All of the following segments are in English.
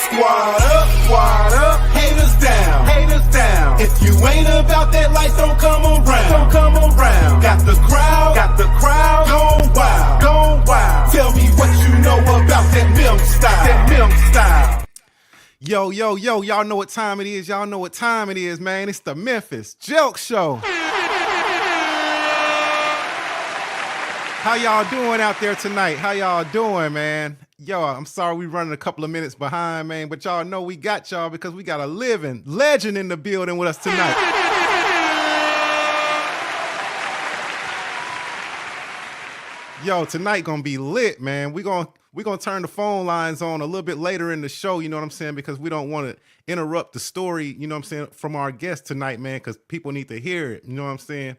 Squad up, haters down, haters down. If you ain't about that life, don't come around, don't come around. Got the crowd, gone wild, gone wild. Tell me what you know about that Mem style, Yo, y'all know what time it is. Y'all know what time it is, man. It's the Memphis Jelks Show. How y'all doing out there tonight? How y'all doing, man? Yo, I'm sorry we running a couple of minutes behind, man, but y'all know we got y'all because we got a living legend in the building with us tonight. Yo, tonight gonna be lit, man. We're gonna turn the phone lines on a little bit later in the show, you know what I'm saying? Because we don't want to interrupt the story, you know what I'm saying, from our guest tonight, man, because people need to hear it, you know what I'm saying?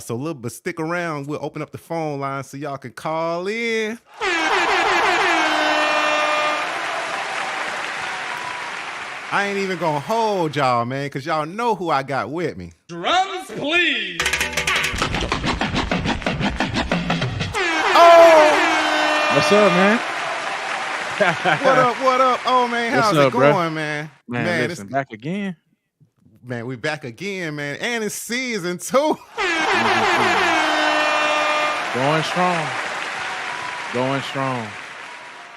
So but stick around. We'll open up the phone line so y'all can call in. I ain't even gonna hold y'all, man, because y'all know who I got with me. Drums, please. Oh! What's up, man? What up? Oh, man, how's it going, bro? Man, listen, back again. Man, we back again, man. And it's season 2. Going strong.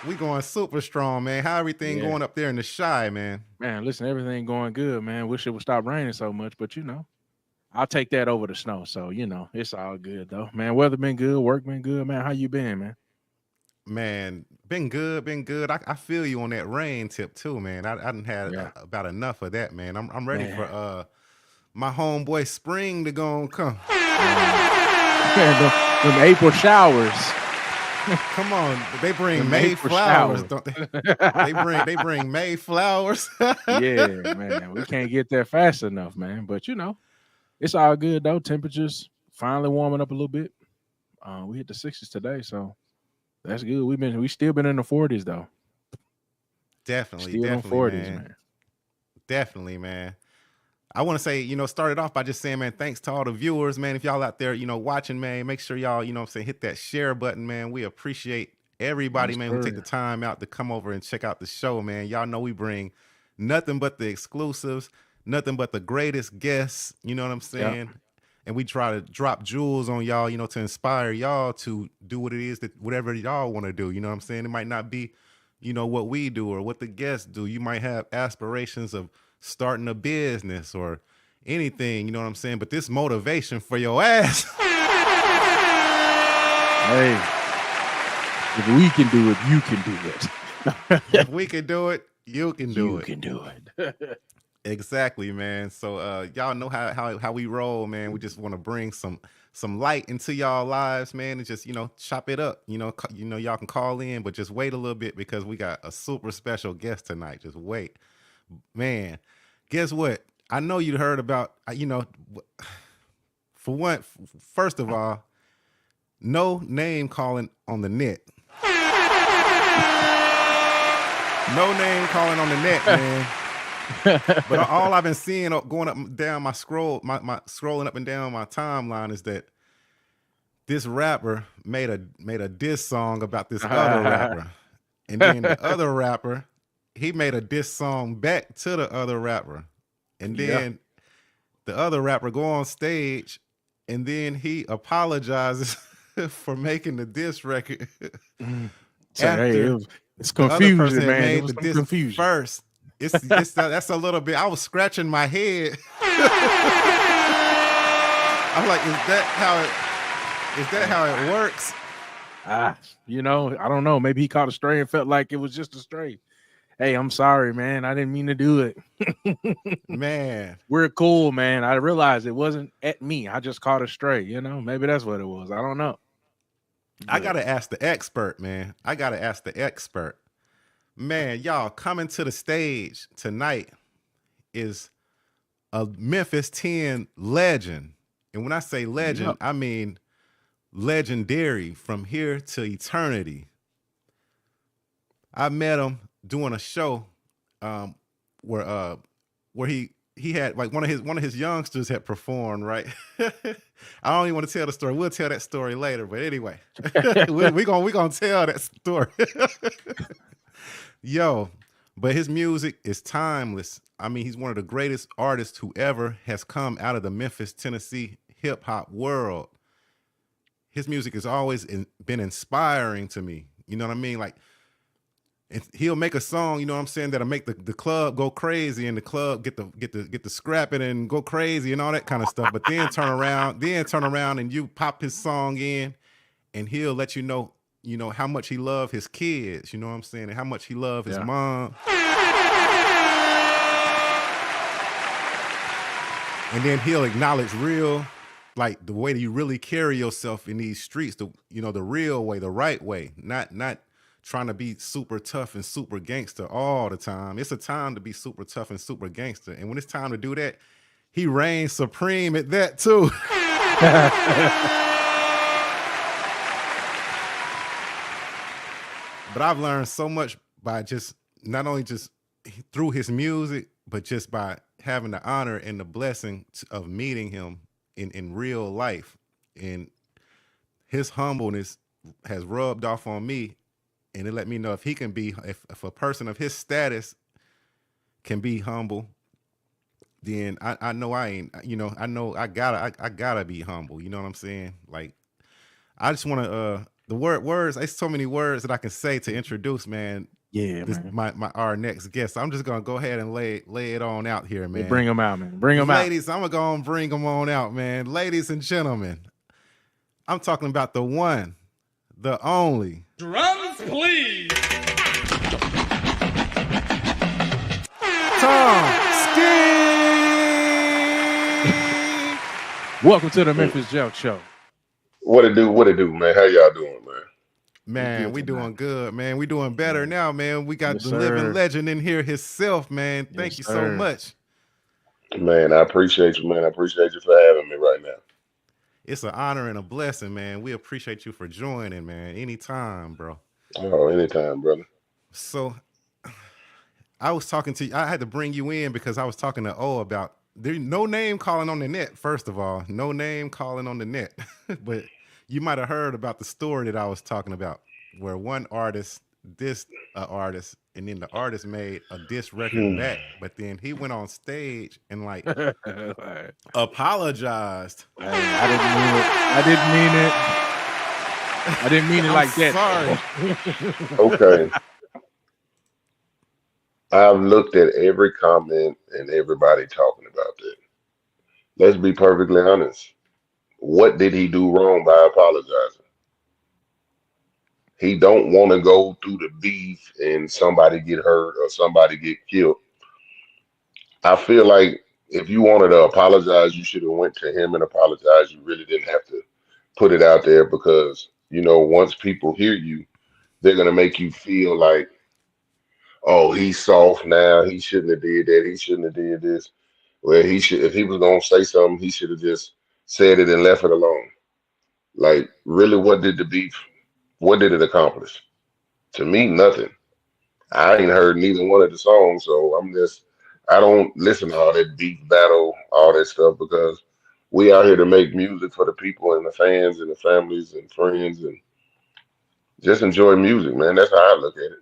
We going super strong, man. How everything going up there in the Shy, man? Man, listen, everything going good, man. Wish it would stop raining so much, but you know, I'll take that over the snow. So, you know, it's all good though. Man, weather been good, work been good, man. How you been, man? Man, been good. I feel you on that rain tip too, man. I done had about enough of that, man. I'm ready for my homeboy spring to go and come. Them April showers. Come on, they bring May flowers, don't they? they bring May flowers. Yeah, man. We can't get there fast enough, man. But you know, it's all good though. Temperatures finally warming up a little bit. We hit the 60s today, so that's good. We still been in the 40s though. Definitely, still in 40s, man. Definitely, man. I want to say, you know, started off by just saying, man, thanks to all the viewers, man. If y'all out there, you know, watching, man, make sure y'all, you know what I'm saying, hit that share button, man. We appreciate everybody, man, who take the time out to come over and check out the show, man. Y'all know we bring nothing but the exclusives, nothing but the greatest guests, you know what I'm saying? Yep. And we try to drop jewels on y'all, you know, to inspire y'all to do what it is that whatever y'all want to do, you know what I'm saying? It might not be, you know, what we do or what the guests do. You might have aspirations of starting a business or anything, you know what I'm saying? But this motivation for your ass. Hey, if we can do it, you can do it. If we can do it, you can do it. You can do it. Exactly, man. So y'all know how we roll, man. We just want to bring some light into y'all lives, man, and just, you know, chop it up. You know, y'all can call in, but just wait a little bit because we got a super special guest tonight. Just wait. Man, guess what? I know you heard about, you know, for one, first of all, no name calling on the net. No name calling on the net, man. But all I've been seeing going up and down my scrolling up and down my timeline is that this rapper made a diss song about this other rapper. And then the other rapper, he made a diss song back to the other rapper. And then the other rapper go on stage and then he apologizes for making the diss record. Hey, it's confusion, man. Made the diss confusion first. It's that's a little bit. I was scratching my head. I'm like, is that how it works? You know, I don't know. Maybe he caught a stray and felt like it was just a stray. Hey, I'm sorry, man. I didn't mean to do it. Man, we're cool, man. I realized it wasn't at me. I just caught a stray, you know? Maybe that's what it was. I don't know. But I got to ask the expert, man. Man, y'all, coming to the stage tonight is a Memphis 10 legend. And when I say legend, I mean legendary from here to eternity. I met him doing a show where he had like one of his youngsters had performed, right? I don't even want to tell the story. We'll tell that story later, but anyway, we gonna tell that story. Yo, But his music is timeless. I mean, he's one of the greatest artists who ever has come out of the Memphis, Tennessee hip hop world. His music has always been inspiring to me. You know what I mean? Like, and he'll make a song, you know what I'm saying, that'll make the club go crazy and the club get the scrapping and go crazy and all that kind of stuff. But then turn around and you pop his song in and he'll let you know how much he love his kids, you know what I'm saying, and how much he love his mom. And then he'll acknowledge real, like the way that you really carry yourself in these streets, the real way, the right way, not trying to be super tough and super gangster all the time. It's a time to be super tough and super gangster. And when it's time to do that, he reigns supreme at that too. But I've learned so much by just not only just through his music, but just by having the honor and the blessing of meeting him in real life. And his humbleness has rubbed off on me, and it let me know if he can be, if a person of his status can be humble, then I know I ain't, I know I gotta be humble. You know what I'm saying? Like, I just want to, the words, there's so many words that I can say to introduce, man. Yeah, man. Our next guest. So I'm just gonna go ahead and lay it on out here, man. Bring them out, man. Bring them out. Ladies, I'm gonna bring them on out, man. Ladies and gentlemen, I'm talking about the one, the only. Drums, please. Tom Ski. Welcome to the Memphis Jelks Show. What it do, man? How y'all doing, man? Man, we doing good, man. We doing better now, man. We got the sir. living legend in here himself, man. Thank you so much. Man, I appreciate you, man. I appreciate you for having me right now. It's an honor and a blessing, man. We appreciate you for joining, man. Anytime, bro. Oh, anytime, brother. So I was talking to you. I had to bring you in because I was talking to O about there's no name calling on the net. First of all, no name calling on the net. But you might have heard about the story that I was talking about, where one artist dissed an artist, and then the artist made a diss record back. But then he went on stage and like apologized. Hey, I didn't mean it like that. Sorry. Okay. I've looked at every comment and everybody talking about that. Let's be perfectly honest. What did he do wrong by apologizing? He don't want to go through the beef and somebody get hurt or somebody get killed. I feel like if you wanted to apologize, you should have went to him and apologized. You really didn't have to put it out there because, once people hear you, they're going to make you feel like, oh, he's soft now. He shouldn't have did that. He shouldn't have did this. Well, he should, if he was going to say something, he should have just said it and left it alone. Like, really, what did it accomplish? To me, nothing. I ain't heard neither one of the songs, so I don't listen to all that beef battle, all that stuff, because we out here to make music for the people and the fans and the families and friends and just enjoy music, man. That's how I look at it.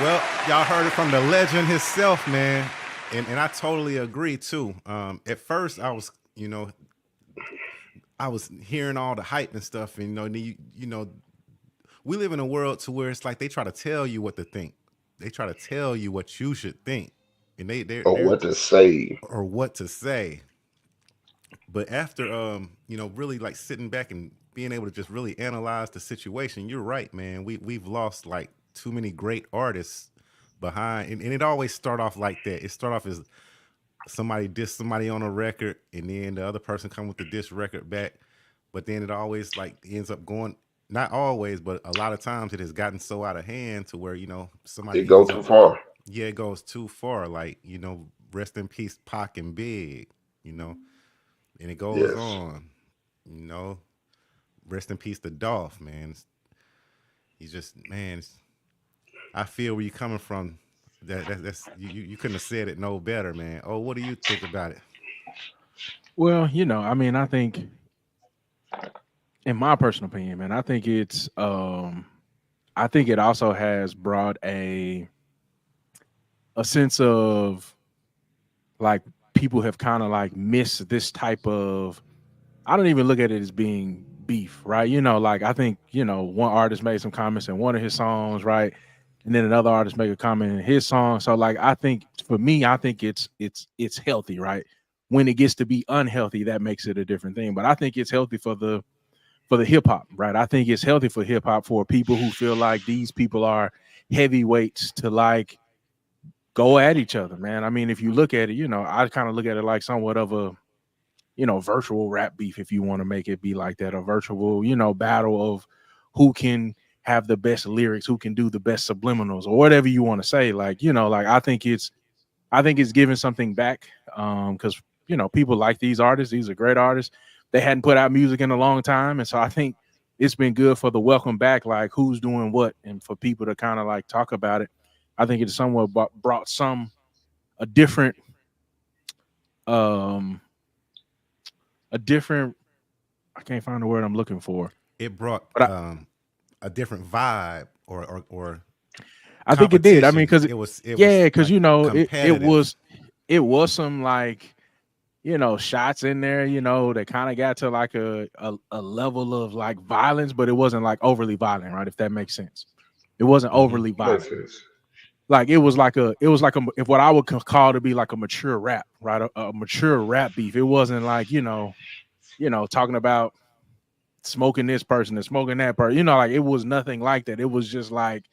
Well, y'all heard it from the legend himself, man. And I totally agree too. At first I was, I was hearing all the hype and stuff, and we live in a world to where it's like they try to tell you what to think. They try to tell you what you should think, and they're what to say. or what to say. But after really like sitting back and being able to just really analyze the situation, you're right, man. We've lost like too many great artists behind, and it always start off like that. It start off as somebody diss somebody on a record, and then the other person come with the diss record back. But then it always like ends up going, not always, but a lot of times it has gotten so out of hand to where somebody It goes too far. Yeah, it goes too far. Like rest in peace, Pac and Big. And it goes on. Rest in peace to Dolph, man. He's just, man. I feel where you're coming from. That's you couldn't have said it no better, man. Oh, what do you think about it? Well, I think, in my personal opinion, man, I think it's I I think it also has brought a sense of like people have kind of like missed this type of, I don't even look at it as being beef, right? Like I think, one artist made some comments in one of his songs, right? And then another artist make a comment in his song. So like I think for me, I think it's healthy, right? When it gets to be unhealthy, that makes it a different thing. But I think it's healthy for the hip hop, right? I think it's healthy for hip hop for people who feel like these people are heavyweights to like go at each other, man. I mean, if you look at it, I kind of look at it like somewhat of a, virtual rap beef, if you want to make it be like that, a virtual, battle of who can have the best lyrics, who can do the best subliminals or whatever you want to say. Like, like I think it's giving something back. Because people like these artists, these are great artists. They hadn't put out music in a long time. And so I think it's been good for the welcome back, like who's doing what, and for people to kind of like talk about it. I think it's somewhat brought a different I can't find the word I'm looking for. It brought a different vibe or I think it did. I mean, because because it was some like, shots in there, that kind of got to like a level of like violence, but it wasn't like overly violent, right? If that makes sense. It wasn't overly violent. Like it was like if what I would call to be like a mature rap, right? A mature rap beef. It wasn't like, talking about smoking this person and smoking that person. Like it was nothing like that. It was just like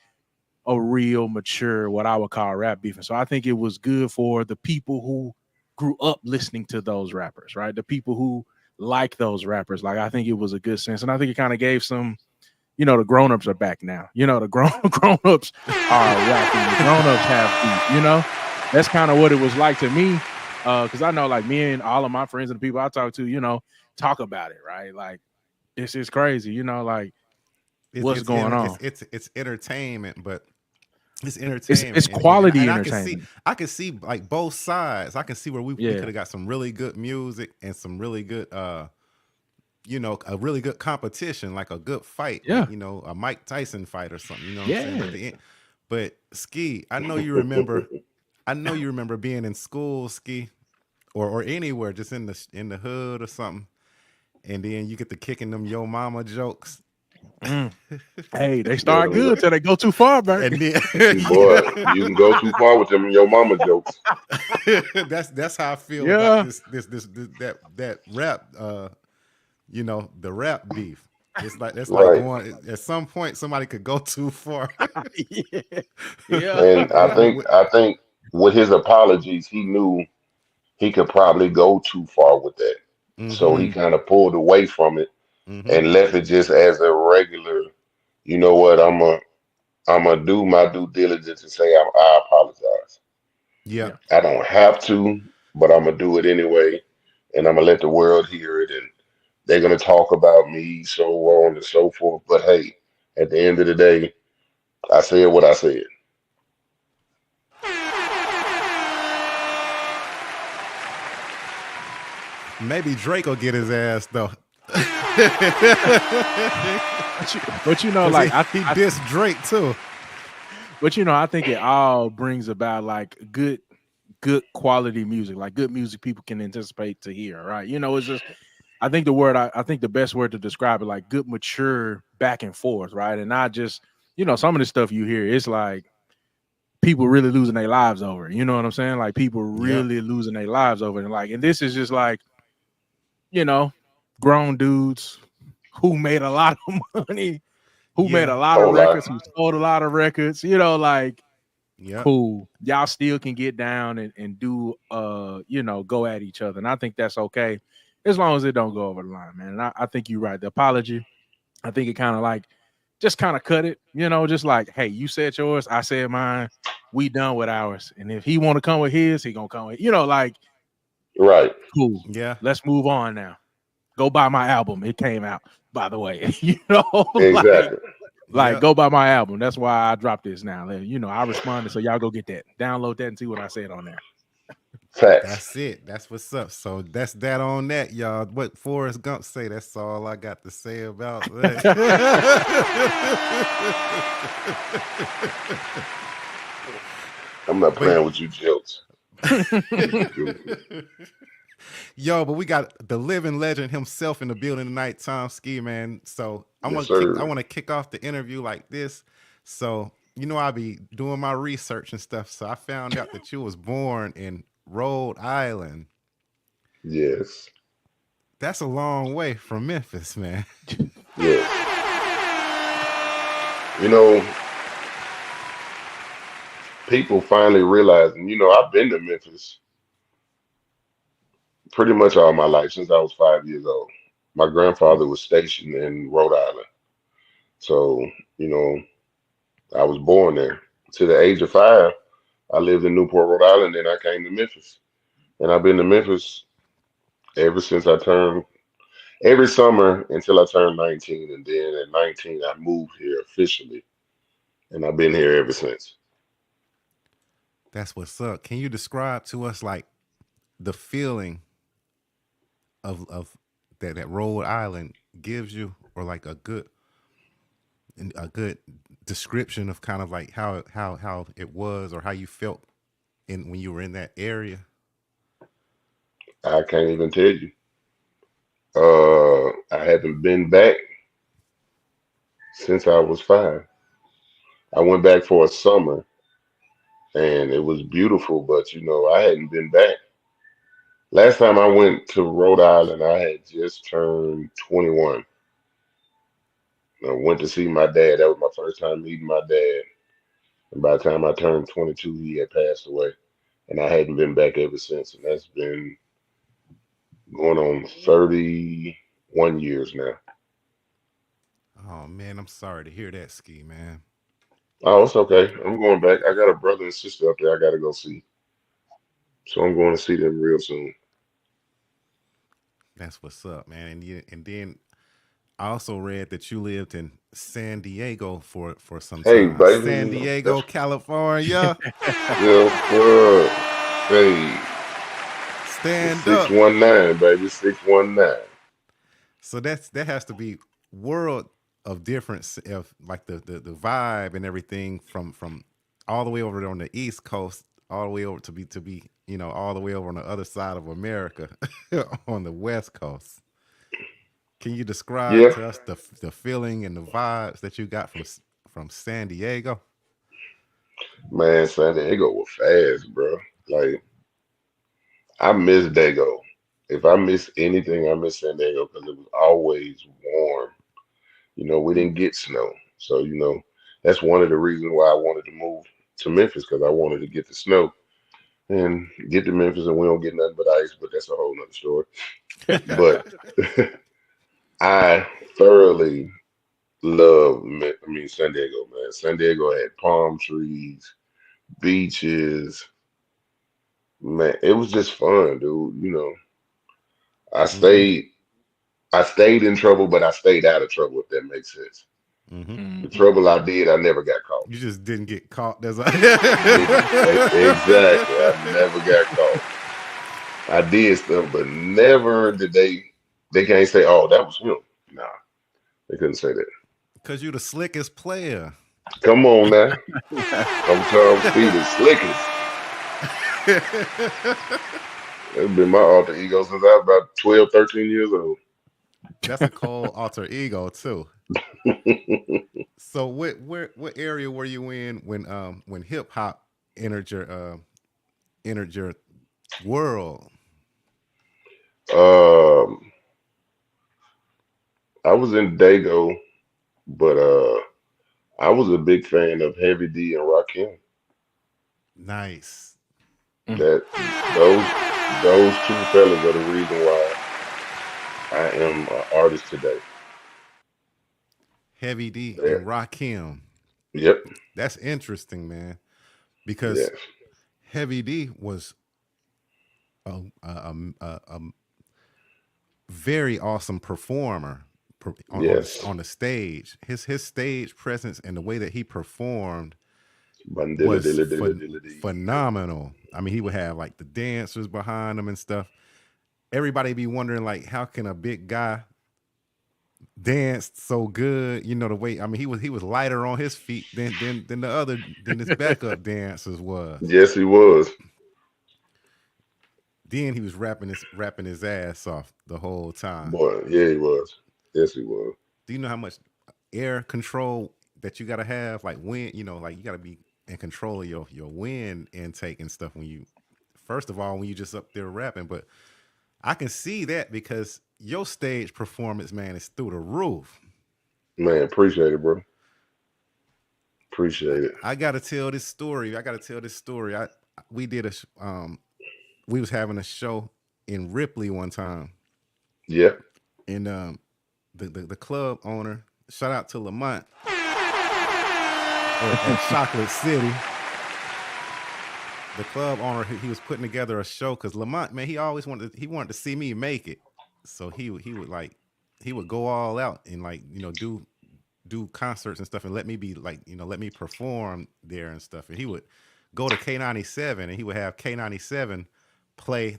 a real mature, what I would call rap beef. And so I think it was good for the people who grew up listening to those rappers, right? The people who like those rappers. Like I think it was a good sense. And I think it kind of gave some, the grown-ups are back now. The grown-ups are rapping. The grown-ups have beef, That's kind of what it was like to me. Because I know like me and all of my friends and the people I talk to, talk about it, right? Like this is crazy, like what's going on? It's entertainment, but it's entertainment. It's quality and entertainment. I can see like both sides. I can see where we could have got some really good music and some really good a really good competition, like a good fight, yeah, like, a Mike Tyson fight or something, what I'm saying? But Ski, I know you remember being in school, Ski, or anywhere, just in the hood or something, and then you get to kicking them yo mama jokes. Hey, they start good till they go too far, Bert. And then, boy, you can go too far with them your mama jokes. that's how I feel about that rap. The rap beef. It's like that's like going at some point somebody could go too far. Yeah. And I think with his apologies, he knew he could probably go too far with that. So he kind of pulled away from it and left it just as a regular, you know what, I'm gonna do my due diligence and say I apologize. Yeah. I don't have to, but I'm gonna do it anyway, and I'm gonna let the world hear it, and they're gonna talk about me, so on and so forth. But hey, at the end of the day, I said what I said. Maybe Drake will get his ass though. but like he dissed Drake too. But I think it all brings about like good quality music, like good music people can anticipate to hear, right? It's just, I think I think the best word to describe it, like good, mature back and forth, right? And not just, some of the stuff you hear, it's like people really losing their lives over it. You know what I'm saying? Like people really losing their lives over it. And this is just like, grown dudes who made a lot of money, who made a lot of records, who sold a lot of records, cool. Y'all still can get down and do, go at each other. And I think that's okay, as long as it don't go over the line, man. And I think you're right. The apology, I think it kind of like, just kind of cut it, just like, hey, you said yours, I said mine, we done with ours. And if he want to come with his, he gonna come with, right. Cool. Yeah. Let's move on now. Go buy my album. It came out, by the way. Exactly. Go buy my album. That's why I dropped this now. I responded, so y'all go get that. Download that and see what I said on there. Facts. That's it. That's what's up. So that's that on that, y'all. What Forrest Gump say. That's all I got to say about that. I'm not But playing with you, Jelks. yo, but we got the living legend himself in the building tonight, Tom Ski, man. So Yes, I sir. want to kick off the interview like this. So you know, I be doing my research and stuff. So I found out that you was born in Rhode Island. Yes. That's a long way from Memphis, man. Yes. You know, people finally realizing, I've been to Memphis pretty much all my life since I was 5 years old. My grandfather was stationed in Rhode Island. So, you know, I was born there. To the age of 5, I lived in Newport, Rhode Island, then I came to Memphis. And I've been to Memphis ever since I turned, every summer until I turned 19. And then at 19, I moved here officially. And I've been here ever since. That's what's up. Can you describe to us like the feeling of that Rhode Island gives you, or like a good description of kind of like how it was or how you felt in when you were in that area? I can't even tell you. I haven't been back since I was 5. I went back for a summer and it was beautiful, but I hadn't been back. Last time I went to Rhode Island, I had just turned 21. I went to see my dad. That was my first time meeting my dad. And by the time I turned 22, he had passed away. And I hadn't been back ever since. And that's been going on 31 years now. Oh man, I'm sorry to hear that, Ski, man. Oh, it's okay. I'm going back. I got a brother and sister up there I got to go see. So I'm going to see them real soon. That's what's up, man. And then I also read that you lived in San Diego for some Hey, time. baby. San Diego, That's California. yes, sir. Hey, it's Stand up. 619, baby. 619. So that has to be world of difference of like the vibe and everything from all the way over on the East Coast, all the way over to be all the way over on the other side of America on the West Coast. Can you describe Yeah, to us the feeling and the vibes that you got from San Diego? man, San Diego was fast, bro. Like, I miss Dago. If I miss anything, I miss San Diego because it was always warm. We didn't get snow. So, that's one of the reasons why I wanted to move to Memphis because I wanted to get the snow and get to Memphis and we don't get nothing but ice, but that's a whole nother story. But I thoroughly love, San Diego, man. San Diego had palm trees, beaches. Man, it was just fun, dude. I Mm-hmm. stayed, I stayed in trouble, but I stayed out of trouble, if that makes sense. Mm-hmm. The Mhm. trouble I did, I never got caught. You just didn't get caught. That's Didn't exactly. I never got caught. I did stuff, but never did they. They can't say, "Oh, that was him." Nah, they couldn't say that. because you the slickest player. Come on now, I'm Tom Speed, the slickest. That's been my alter ego since I was about 12, 13 years old. That's a cold alter ego too. So what area were you in when hip hop entered your world? um, I was in Dago, but I was a big fan of Heavy D and Rakim. Nice. Mm. That those two fellas are the reason why I am an artist today. Heavy D and There. Rakim. Yep. That's interesting, man, because Yes. Heavy D was a very awesome performer on Yes. the stage. His stage presence and the way that he performed Bandilla was dilla dilla dilla dee. phenomenal. I mean, he would have like the dancers behind him and stuff. Everybody be wondering like, how can a big guy dance so good? You know the way. I mean, he was lighter on his feet than his backup dancers was. Yes, he was. Then he was rapping his ass off the whole time. Boy, yeah, he was. Yes, he was. Do you know how much air control that you got to have? Like wind, like you got to be in control of your wind intake and stuff when you. First of all, when you just up there rapping, but I can see that because your stage performance, man, is through the roof. Man, appreciate it, bro. Appreciate it. I gotta tell this story. We did we was having a show in Ripley one time, Yeah. and the club owner, shout out to Lamont at Chocolate City. The club owner, he was putting together a show because Lamont, man, he wanted to see me make it, so he would go all out and like do concerts and stuff and let me be like let me perform there and stuff, and he would go to K97 and he would have K97 play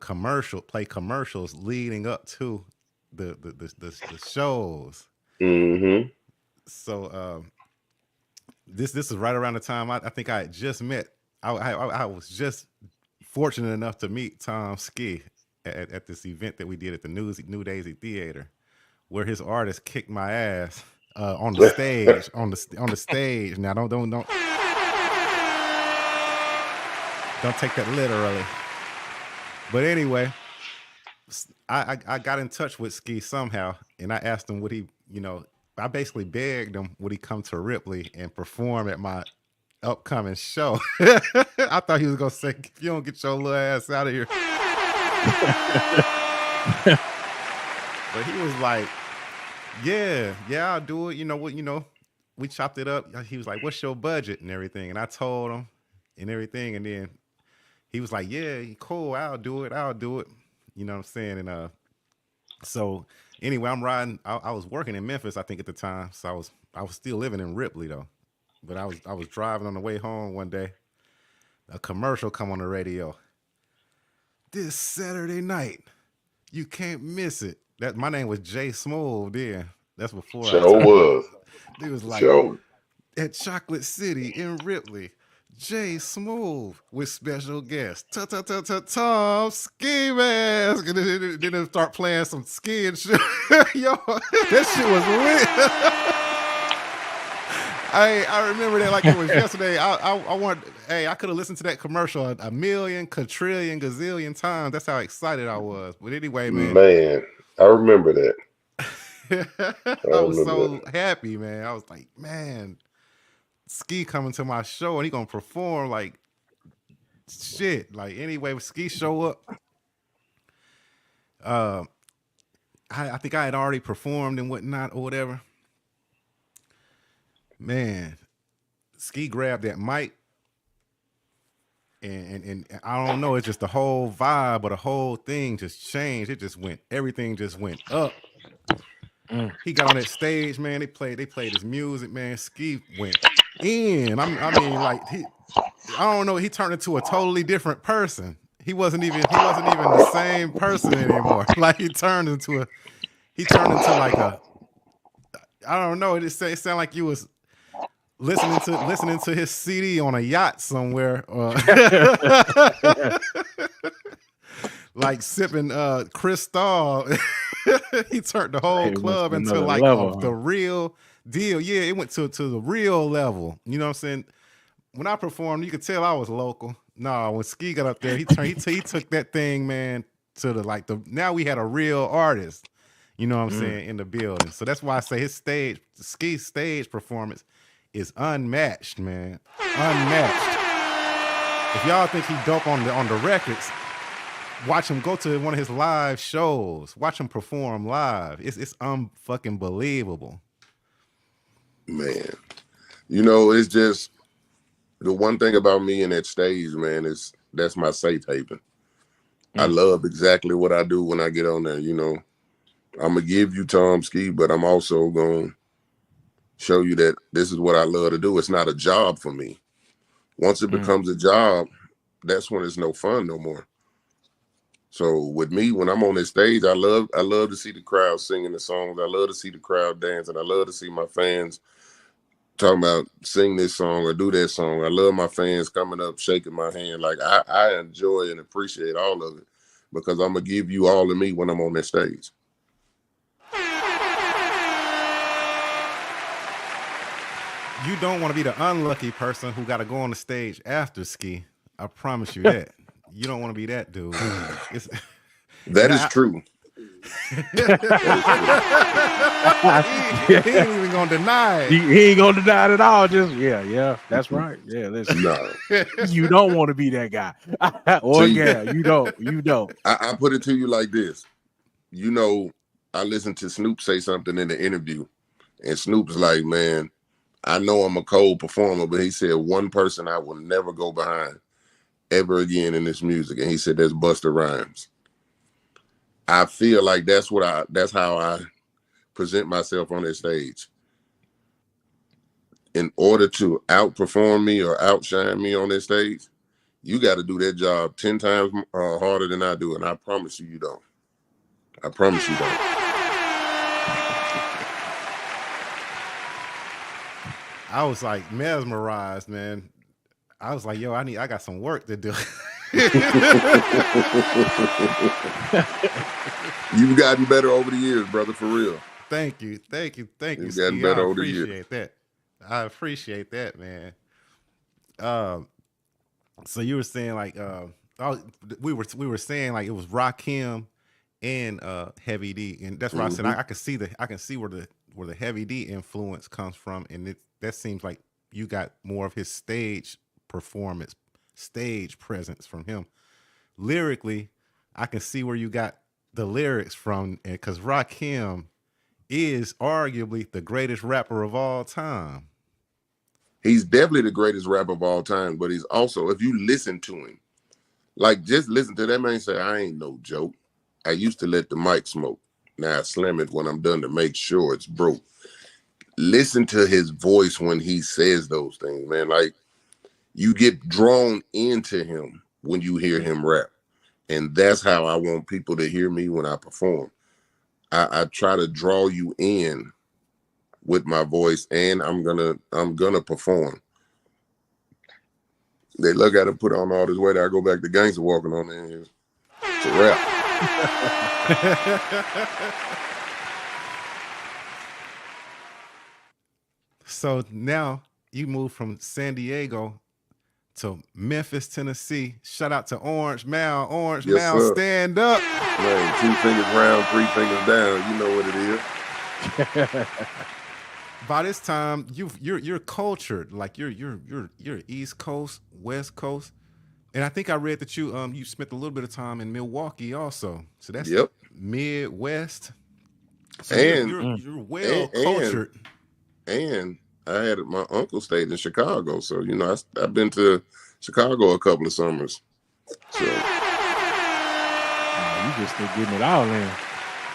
commercials leading up to the shows. Mm-hmm. So this is right around the time I think I had just met. I was just fortunate enough to meet Tom Ski at this event that we did at the New Daisy Theater, where his artist kicked my ass on the stage. on the stage. Now don't take that literally. But anyway, I got in touch with Ski somehow, and I asked him would he, I basically begged him would he come to Ripley and perform at my upcoming show. I thought he was gonna say, if you don't get your little ass out of here. But he was like, yeah, I'll do it. We chopped it up. He was like, what's your budget and everything? And I told him and everything. And then he was like, yeah, cool, I'll do it. You know what I'm saying? And so anyway, I'm riding. I was working in Memphis, I think, at the time. So I was still living in Ripley though. But I was driving on the way home one day. A commercial come on the radio. This Saturday night, you can't miss it. That my name was Jay Smooth then. That's before Sure was. It was like Sure. at Chocolate City in Ripley. Jay Smooth with special guest Tom Skeemask, and then they start playing some ski and shit. Yo, that shit was lit. I remember that like it was yesterday. I could have listened to that commercial a million, quadrillion, gazillion times. That's how excited I was. But anyway, man, I remember that. I was so happy, man. I was like, man, Ski coming to my show and he gonna perform like shit. Like anyway, when Ski show up, I think I had already performed and whatnot or whatever. Man, Ski grabbed that mic and I don't know, it's just the whole vibe or the whole thing just changed. Everything just went up. He got on that stage, man. They played his music, man. Ski went in. I mean, like I don't know. He turned into a totally different person. He wasn't even the same person anymore. Like he turned into like a, I don't know. It sounded like you was listening to his CD on a yacht somewhere, like sipping Cristal. He turned the whole club into like the real deal. Yeah, it went to the real level. You know what I'm saying? When I performed, you could tell I was local. No, when Ski got up there, he took that thing, man, to now we had a real artist. You know what I'm saying, in the building. So that's why I say Ski's stage performance is unmatched, man. Unmatched. If y'all think he dope on the records, watch him go to one of his live shows. Watch him perform live. It's unfucking believable. Man, it's just the one thing about me in that stage, man, is that's my safe haven. I love exactly what I do when I get on there. I'm gonna give you Tom Ski, but I'm also gonna show you that this is what I love to do. It's not a job for me. Once it becomes a job, that's when it's no fun no more. So with me, when I'm on this stage, I love to see the crowd singing the songs. I love to see the crowd dancing. I love to see my fans talking about sing this song or do that song. I love my fans coming up, shaking my hand. Like I enjoy and appreciate all of it because I'm gonna give you all of me when I'm on that stage. You don't want to be the unlucky person who got to go on the stage after Ski. I promise you that. You don't want to be that dude. That is true. He ain't even gonna deny it. He ain't gonna deny it at all. Just yeah, that's right. Yeah, listen. No. You don't want to be that guy. Or yeah, you don't. I put it to you like this. You know, I listened to Snoop say something in the interview, and Snoop's like, man, I know I'm a cold performer, but he said one person I will never go behind ever again in this music, and he said that's Busta Rhymes. I feel like that's how I present myself on that stage. In order to outperform me or outshine me on that stage, you got to do that job 10 times harder than I do, and I promise you don't. I promise you don't. I was like mesmerized, man. I was like, yo, I got some work to do. You've gotten better over the years, brother, for real. Thank you. You've gotten better over the years. I appreciate that, man. So you were saying like, we were saying like it was Rakim and Heavy D, and that's why I said I can see where the Heavy D influence comes from, and that seems like you got more of his stage performance, stage presence from him. Lyrically, I can see where you got the lyrics from, because Rakim is arguably the greatest rapper of all time. He's definitely the greatest rapper of all time, but he's also, if you listen to him, like just listen to that man say, I ain't no joke. I used to let the mic smoke. Now I slam it when I'm done to make sure it's broke. Listen to his voice when he says those things, man. Like, you get drawn into him when you hear him rap. And that's how I want people to hear me when I perform. I try to draw you in with my voice, and I'm gonna perform. They look at him put on all this weight. I go back to gangster walking on there. It's a rap. So now you move from San Diego to Memphis, Tennessee. Shout out to Orange Mal. Orange Mal, sir. Stand up. Man, 2 fingers round, 3 fingers down. You know what it is. By this time, you're cultured. Like you're East Coast, West Coast, and I think I read that you spent a little bit of time in Milwaukee also. So that's Midwest. So and you're well cultured. And I had my uncle stayed in Chicago, so you know I've been to Chicago a couple of summers. So you just still getting it all in.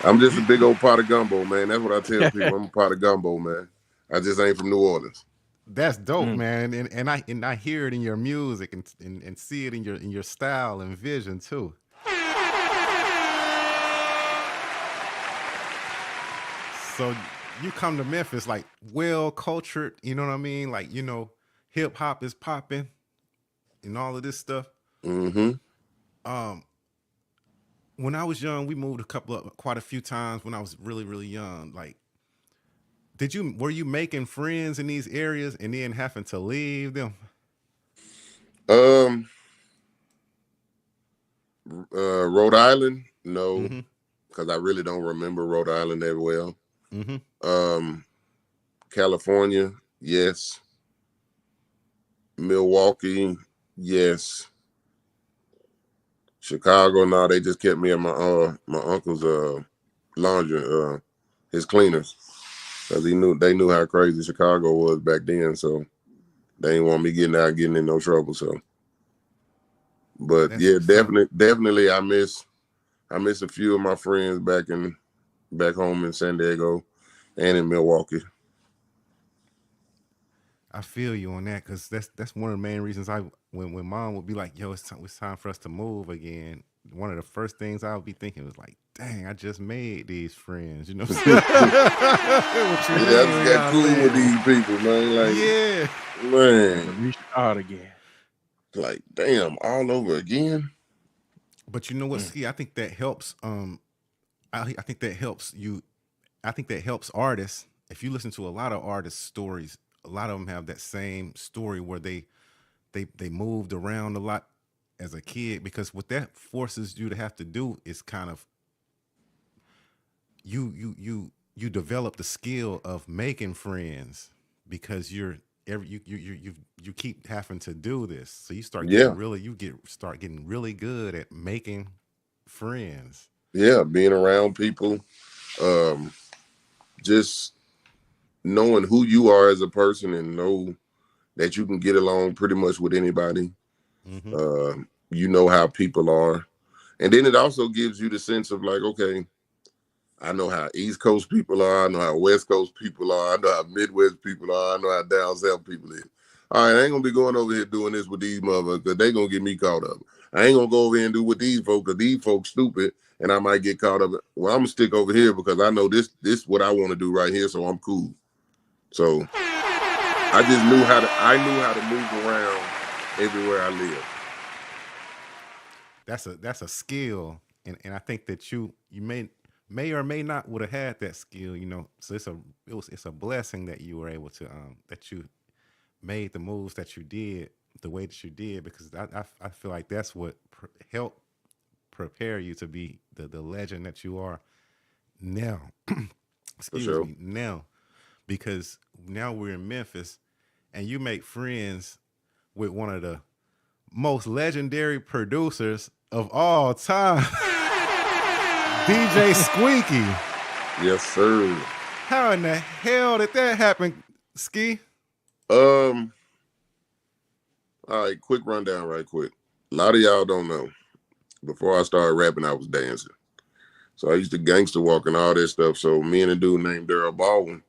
I'm just a big old pot of gumbo, man. That's what I tell people. I'm a pot of gumbo, man. I just ain't from New Orleans. That's dope, man. And I hear it in your music and see it in your style and vision too. So you come to Memphis like well cultured, you know what I mean? Like, you know, hip hop is popping and all of this stuff. Mm-hmm. When I was young, we moved quite a few times when I was really, really young. Like, were you making friends in these areas and then having to leave them? Rhode Island, no, because I really don't remember Rhode Island that well. California, yes. Milwaukee, yes. Chicago, no, they just kept me at my uncle's laundry, his cleaners, because they knew how crazy Chicago was back then, so they didn't want me getting in no trouble. So, but that's definitely, I miss a few of my friends back home in San Diego and in Milwaukee. I feel you on that because that's one of the main reasons when mom would be like, "Yo, it's time for us to move again." One of the first things I would be thinking was like, "Dang, I just made these friends." You know what I'm saying? What you Yeah, I mean just when got y'all cool with leaving? these people, man. Like, Yeah, Had to man, restart again. like, damn, all over again. but you know what, Mm. Ski? I think that helps. I think that helps you. I think that helps artists. If you listen to a lot of artists' stories, a lot of them have that same story where they moved around a lot as a kid because what that forces you to have to do is kind of you develop the skill of making friends because you're every you keep having to do this, so you start Yeah, getting really start getting really good at making friends. yeah, being around people, um, just knowing who you are as a person and know that you can get along pretty much with anybody. Hmm. You know how people are, and then it also gives you the sense of like, okay, I know how East Coast people are. I know how West Coast people are. I know how Midwest people are. I know how down South people is. All right, I ain't gonna be going over here doing this with these motherfuckers because they gonna get me caught up. I ain't gonna go over here and do with these folks because these folks stupid and I might get caught up. Well, I'm gonna stick over here because I know this what I want to do right here, so I'm cool. So I just knew how to move around everywhere I live. That's a skill, and I think that you may or may not would have had that skill, you know. So it's a blessing that you were able to that you made the moves that you did the way that you did because I feel like that's what helped prepare you to be the legend that you are now. For Excuse sure. me, now because now we're in Memphis and you make friends with one of the most legendary producers of all time, DJ Squeaky. Yes, sir. How in the hell did that happen, Ski? Um, all right, quick rundown right quick. A lot of y'all don't know. Before I started rapping, I was dancing. So I used to gangster walk and all that stuff. So me and a dude named Daryl Baldwin,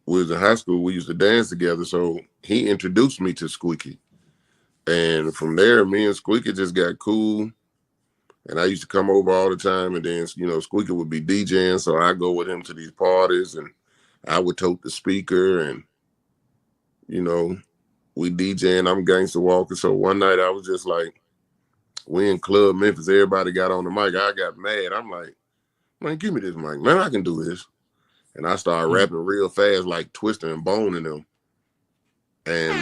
we was in high school. We used to dance together. So he introduced me to Squeaky. And from there, me and Squeaky just got cool. And I used to come over all the time. And then, Squeaky would be DJing. So I go with him to these parties and I would tote the speaker and, you know, we DJing. I'm gangster walking. So one night I was just like, we in Club Memphis. Everybody got on the mic. I got mad. I'm like, man, give me this mic. Man, I can do this. And I started Mm. rapping real fast, like Twister and Bone in them. And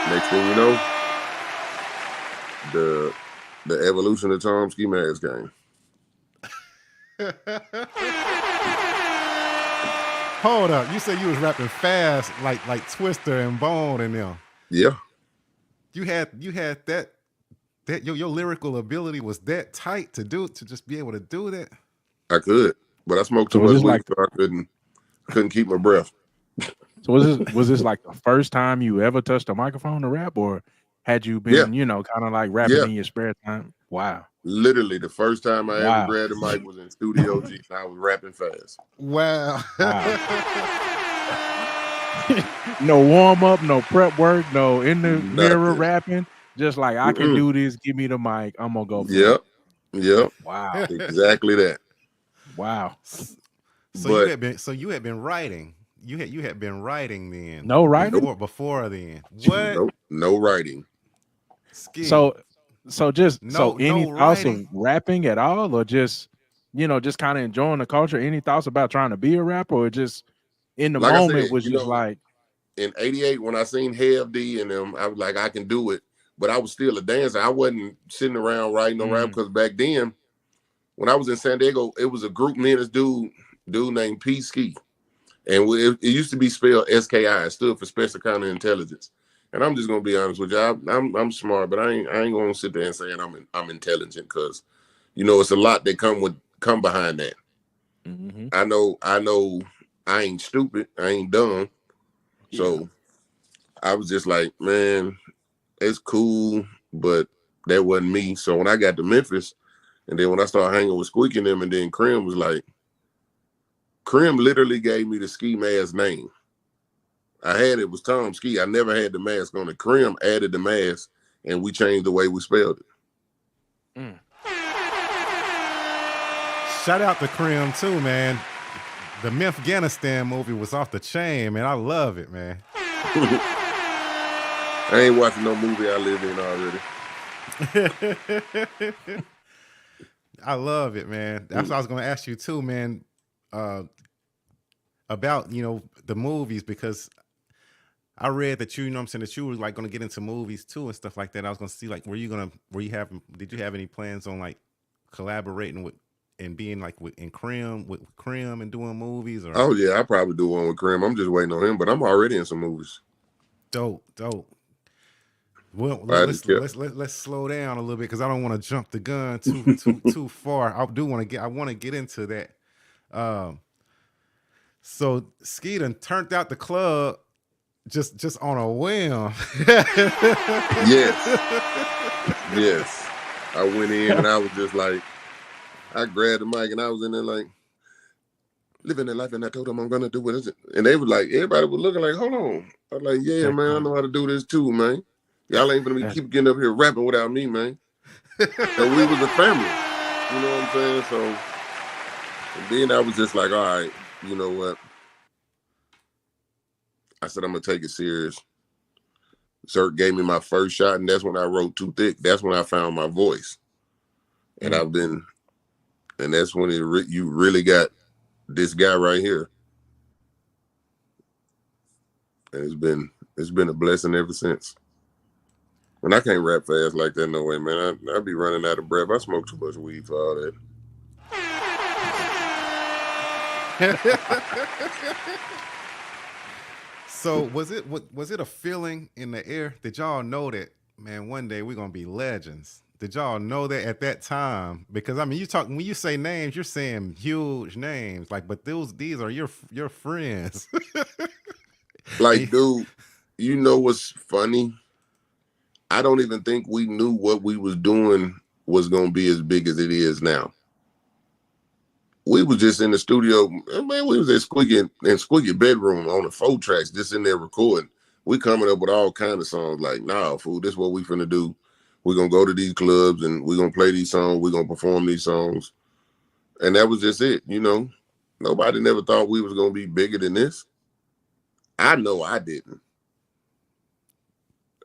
next thing you know, the evolution of Tom Skeemask game. Hold up, you said you was rapping fast like Twister and Bone and them. Yeah, You had that your lyrical ability was that tight to just be able to do that. I could, but I smoked So too was much this weed, like so I couldn't keep my breath. was this like the first time you ever touched a microphone to rap, or had you Yeah, been, kind of like rapping yeah. in your spare time? Wow. Literally, the first time I ever Wow. grabbed a mic was in Studio G, and I was rapping fast. Wow. Wow. No warm up, no prep work, no in the mirror Nothing. rapping. Just like I can Mm-mm. do this. Give me the mic. I'm gonna go for it. Yep, yep, Wow. exactly that. Wow. But So you had been writing. You had been writing then No writing. nope, before then. What? nope, no writing. Ski. So so any No thoughts of writing. rapping at all, or just just kind of enjoying the culture? Any thoughts about trying to be a rapper, or just in the Like I said, moment was just like, in '88 when I seen Hev D and them, I was like, I can do it. But I was still a dancer. I wasn't sitting around writing no rap mm, because back then, when I was in San Diego, it was a group. Me and this dude named P Ski, and it used to be spelled SKI. It stood for Special Counterintelligence. And I'm just gonna be honest with you. I'm smart, but I ain't gonna sit there and say I'm intelligent because it's a lot that come behind that. mm-hmm. I know I ain't stupid. I ain't dumb. Yeah. So I was just like, man, it's cool, but that wasn't me. So when I got to Memphis, and then when I started hanging with Squeaky and them, and then Krim was like, Krim literally gave me the Ski Mask name. I had it was Tom Ski. I never had the mask on. The Krim added the mask, and we changed the way we spelled it. Shout out to Krim too, man. The Memphis movie was off the chain, man. I love it, man. I ain't watching no movie I live in already. I love it, man. That's what I was going to ask you too, man, about, the movies, because I read that you know what I'm saying, that you were like going to get into movies too and stuff like that. I was going to see like, did you have any plans on like collaborating with and being like with Krim and doing movies? Or? Oh yeah, I probably do one with Krim. I'm just waiting on him, but I'm already in some movies. Dope. Well, let's slow down a little bit because I don't want to jump the gun too far. I want to get into that. So Skeeton turned out the club just on a whim. Yes. I went in and I was just like, I grabbed the mic and I was in there like living their life, and I told them I'm gonna do what is it, and they were like, everybody was looking like, hold on. I was like, yeah, man, I know how to do this too, man. Y'all ain't gonna keep getting up here rapping without me, man. So we was a family, you know what I'm saying? So and then I was just like, all right, you know what? I said I'm gonna take it serious. Zerk gave me my first shot, and that's when I wrote Too Thick. That's when I found my voice, and and that's when you really got this guy right here, and it's been a blessing ever since. And I can't rap fast like that, no way, man. I be running out of breath. I smoke too much weed for all that. So was it a feeling in the air? Did y'all know that, man, one day we're gonna be legends? Did y'all know that at that time? Because I mean, when you say names, you're saying huge names, like, but these are your friends. Like, dude, you know what's funny? I don't even think we knew what we was doing was gonna be as big as it is now. We was just in the studio, man. We was in Squeaky bedroom on the 4 tracks, just in there recording. We coming up with all kind of songs. Like, nah, fool, this is what we finna do. We're gonna go to these clubs and we're gonna play these songs. We're gonna perform these songs, and that was just it. You know, nobody never thought we was gonna be bigger than this. I know I didn't,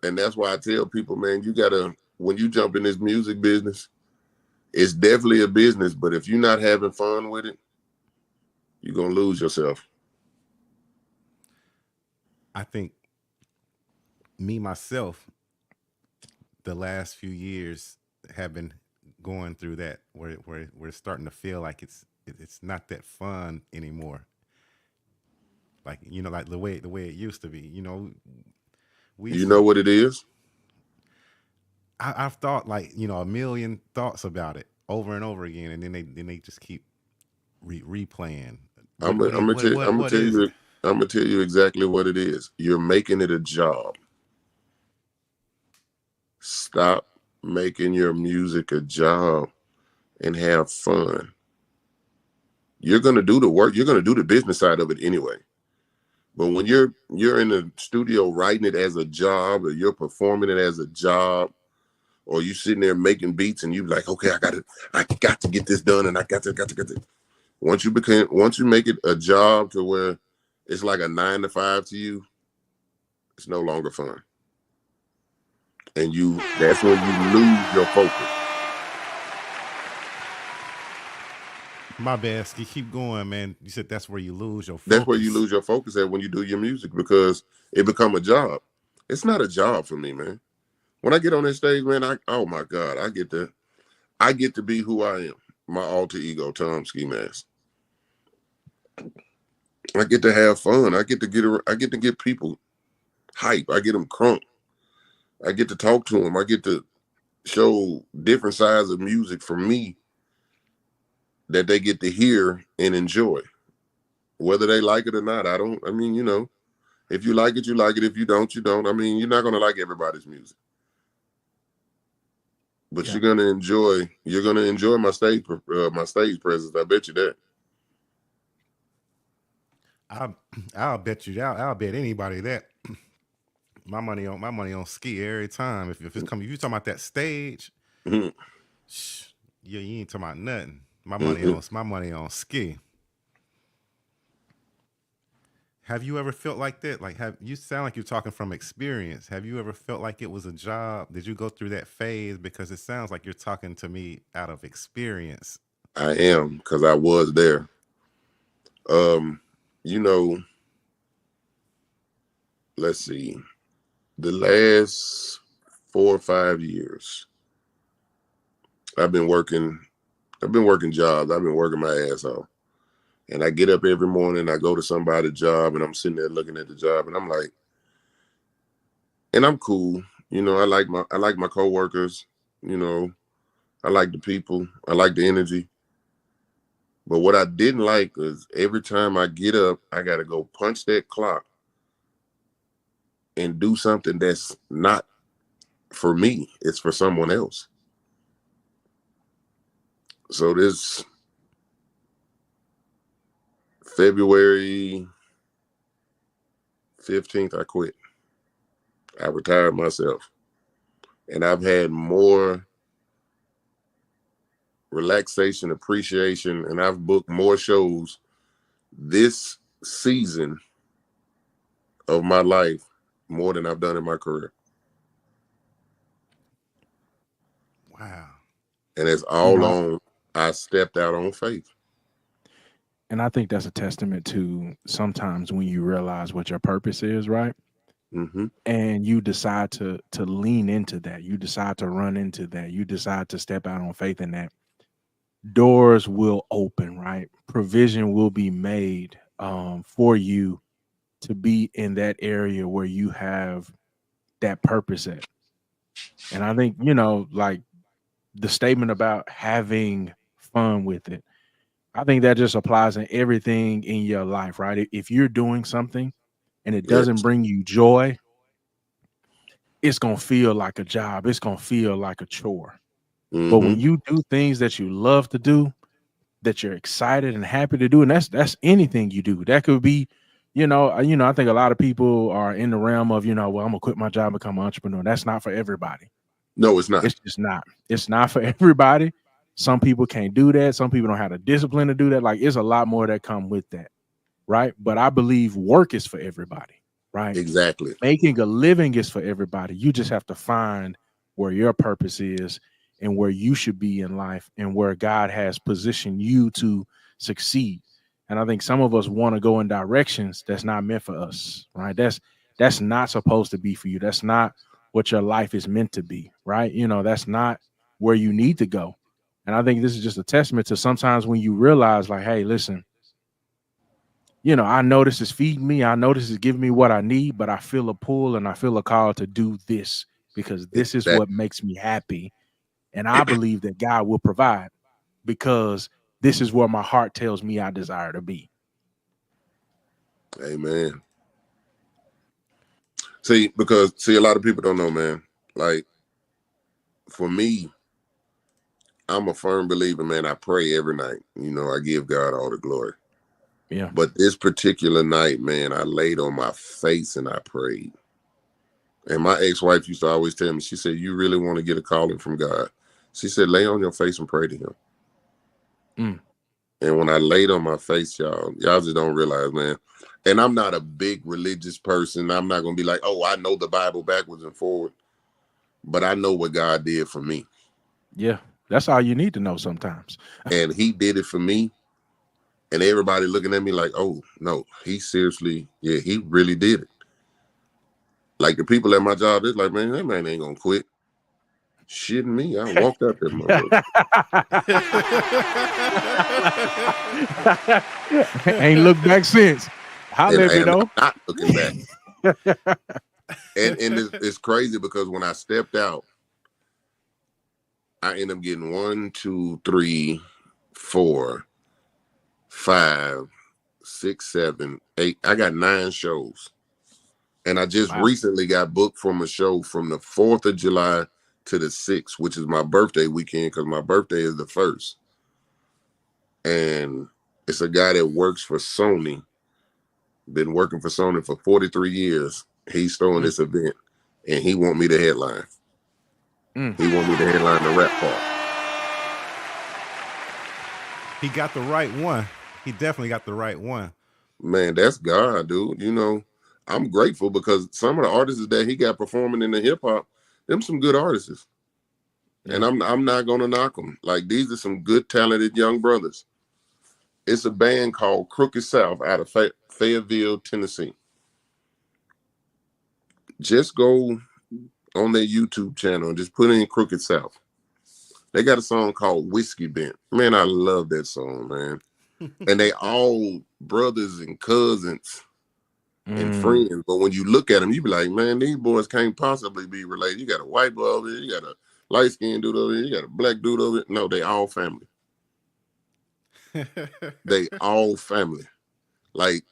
and that's why I tell people, man, you gotta, when you jump in this music business, it's definitely a business, but if you're not having fun with it, you're gonna lose yourself. I think me myself, the last few years have been going through that where we're starting to feel like it's not that fun anymore. Like, like the way it used to be. You know what it is? I've thought like, a million thoughts about it over and over again, and then they just keep replaying. I'm gonna tell you exactly what it is. You're making it a job. Stop making your music a job and have fun. You're gonna do the work. You're gonna do the business side of it anyway. But when you're in the studio writing it as a job, or you're performing it as a job, or you sitting there making beats and you like, okay, I got to get this done, and I got to get it. Once you make it a job to where it's like a 9-to-5 to you, it's no longer fun. And that's when you lose your focus. My bad, Ski. Keep going, man. You said that's where you lose your focus. That's where you lose your focus at when you do your music, because it become a job. It's not a job for me, man. When I get on that stage, man, oh my God, I get to be who I am, my alter ego, Tom Skeemask. I get to have fun. I get to get people hype. I get them crunk. I get to talk to them. I get to show different sides of music from me that they get to hear and enjoy, whether they like it or not. If you like it, you like it. If you don't, you don't. I mean, you're not gonna like everybody's music. But you're gonna enjoy my stage presence. I bet you that. I'll bet you. I'll bet anybody that my money on ski every time. If it's coming, if you talking about that stage, Mhm. shh, yeah, you ain't talking about nothing. Mhm. My money on ski. Have you ever felt like that? Like, have you sound like you're talking from experience? Have you ever felt like it was a job? Did you go through that phase? Because it sounds like you're talking to me out of experience. I am, because I was there. Um, you know, let's see, the last 4 or 5 years, I've been working. I've been working jobs. I've been working my ass off. And I get up every morning, I go to somebody's job, and I'm sitting there looking at the job, and I'm like, and I'm cool. I like my coworkers. You know, I like the people. I like the energy. But what I didn't like is every time I get up, I got to go punch that clock and do something that's not for me. It's for someone else. So this February 15th, I quit. I retired myself. And I've had more relaxation, appreciation, and I've booked more shows this season of my life more than I've done in my career. Wow. And it's You all know, on I stepped out on faith. and I think that's a testament to sometimes when you realize what your purpose is, right? Mm-hmm. And you decide to lean into that, you decide to run into that, you decide to step out on faith in that, doors will open, right? Provision will be made for you to be in that area where you have that purpose at. And I think, like the statement about having fun with it, I think that just applies in everything in your life, right? If you're doing something and it Yes. doesn't bring you joy, it's going to feel like a job. It's going to feel like a chore. But Mm-hmm. when you do things that you love to do, that you're excited and happy to do, and that's anything you do. That could be, I think a lot of people are in the realm of, well, I'm gonna quit my job and become an entrepreneur. That's not for everybody. No, it's not. It's just not. It's not for everybody. Some people can't do that. Some people don't have the discipline to do that. Like, it's a lot more that come with that, right? But I believe work is for everybody, right? Exactly. Making a living is for everybody. You just have to find where your purpose is and where you should be in life and where God has positioned you to succeed. And I think some of us want to go in directions that's not meant for us, right? That's not supposed to be for you. That's not what your life is meant to be, right? That's not where you need to go. And I think this is just a testament to sometimes when you realize, like, hey, listen, I know this is feeding me. I know this is giving me what I need, but I feel a pull and I feel a call to do this because this is Exactly. what makes me happy. And I believe that God will provide because this is where my heart tells me I desire to be. Amen. See, a lot of people don't know, man. Like, for me, I'm a firm believer, man. I pray every night. I give God all the glory. Yeah. But this particular night, man, I laid on my face and I prayed. And my ex-wife used to always tell me, she said, you really want to get a calling from God? She said, lay on your face and pray to him. Mm. And when I laid on my face, y'all just don't realize, man. And I'm not a big religious person. I'm not going to be like, oh, I know the Bible backwards and forward. But I know what God did for me. Yeah. That's all you need to know sometimes. And he did it for me. And everybody looking at me like, oh, no, he really did it. Like the people at my job, it's like, man, that man ain't going to quit. Shitting me. I walked out there, motherfucker. Ain't looked back since. Holla at me And I'm though. not looking back. And it's crazy because when I stepped out, I ended up getting 1, 2, 3, 4, 5, 6, 7, 8. I got 9 shows. And I just Wow. recently got booked from a show from the 4th of July to the 6th, which is my birthday weekend because my birthday is the 1st. And it's a guy that works for Sony. Been working for Sony for 43 years. He's throwing this event, and he want me to headline. He want me to headline the rap part. He got the right one. He definitely got the right one. Man, that's God, dude. You know, I'm grateful because some of the artists that he got performing in the hip hop, them some good artists. And I'm not gonna knock them. Like, these are some good, talented young brothers. It's a band called Crooked South out of Fayetteville, Tennessee. Just go on their YouTube channel and just put in Crooked South. They got a song called Whiskey Bent. Man, I love that song, man. And they all brothers and cousins and friends. But when you look at them, you be like, man, these boys can't possibly be related. You got a white boy over here, you got a light-skinned dude over here, you got a black dude over here. No, they all family. They all family. Like,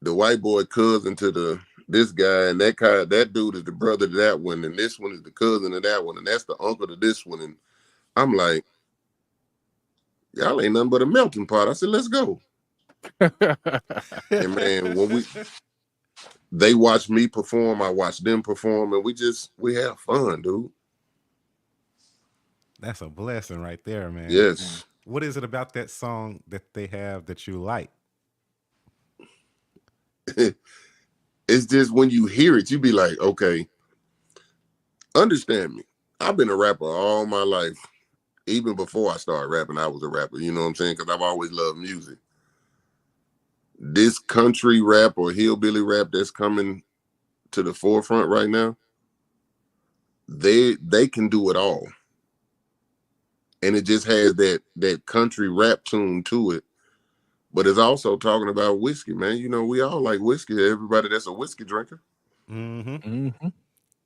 the white boy cousin to this guy, and that dude is the brother to that one, and this one is the cousin of that one, and that's the uncle to this one. And I'm like, y'all ain't nothing but a melting pot. I said, let's go. And man, when they watch me perform, I watch them perform, and we have fun, dude. That's a blessing right there, man. Yes. What is it about that song that they have that you like? It's just when you hear it, you be like, okay, understand me. I've been a rapper all my life. Even before I started rapping, I was a rapper. You know what I'm saying? Because I've always loved music. This country rap or hillbilly rap that's coming to the forefront right now, they can do it all. And it just has that country rap tune to it. But it's also talking about whiskey, man. You know, we all like whiskey. Everybody that's a whiskey drinker. And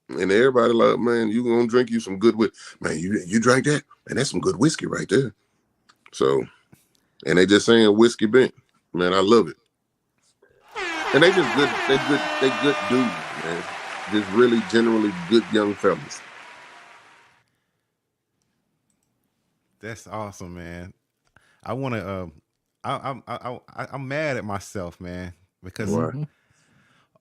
everybody like, man, you gonna drink you some good whiskey. Man, you drank that? Man, that's some good whiskey right there. So, and they just saying whiskey bent. Man, I love it. And they just good, they good dudes, man. Just really generally good young fellas. That's awesome, man. I want to. I'm mad at myself, man, because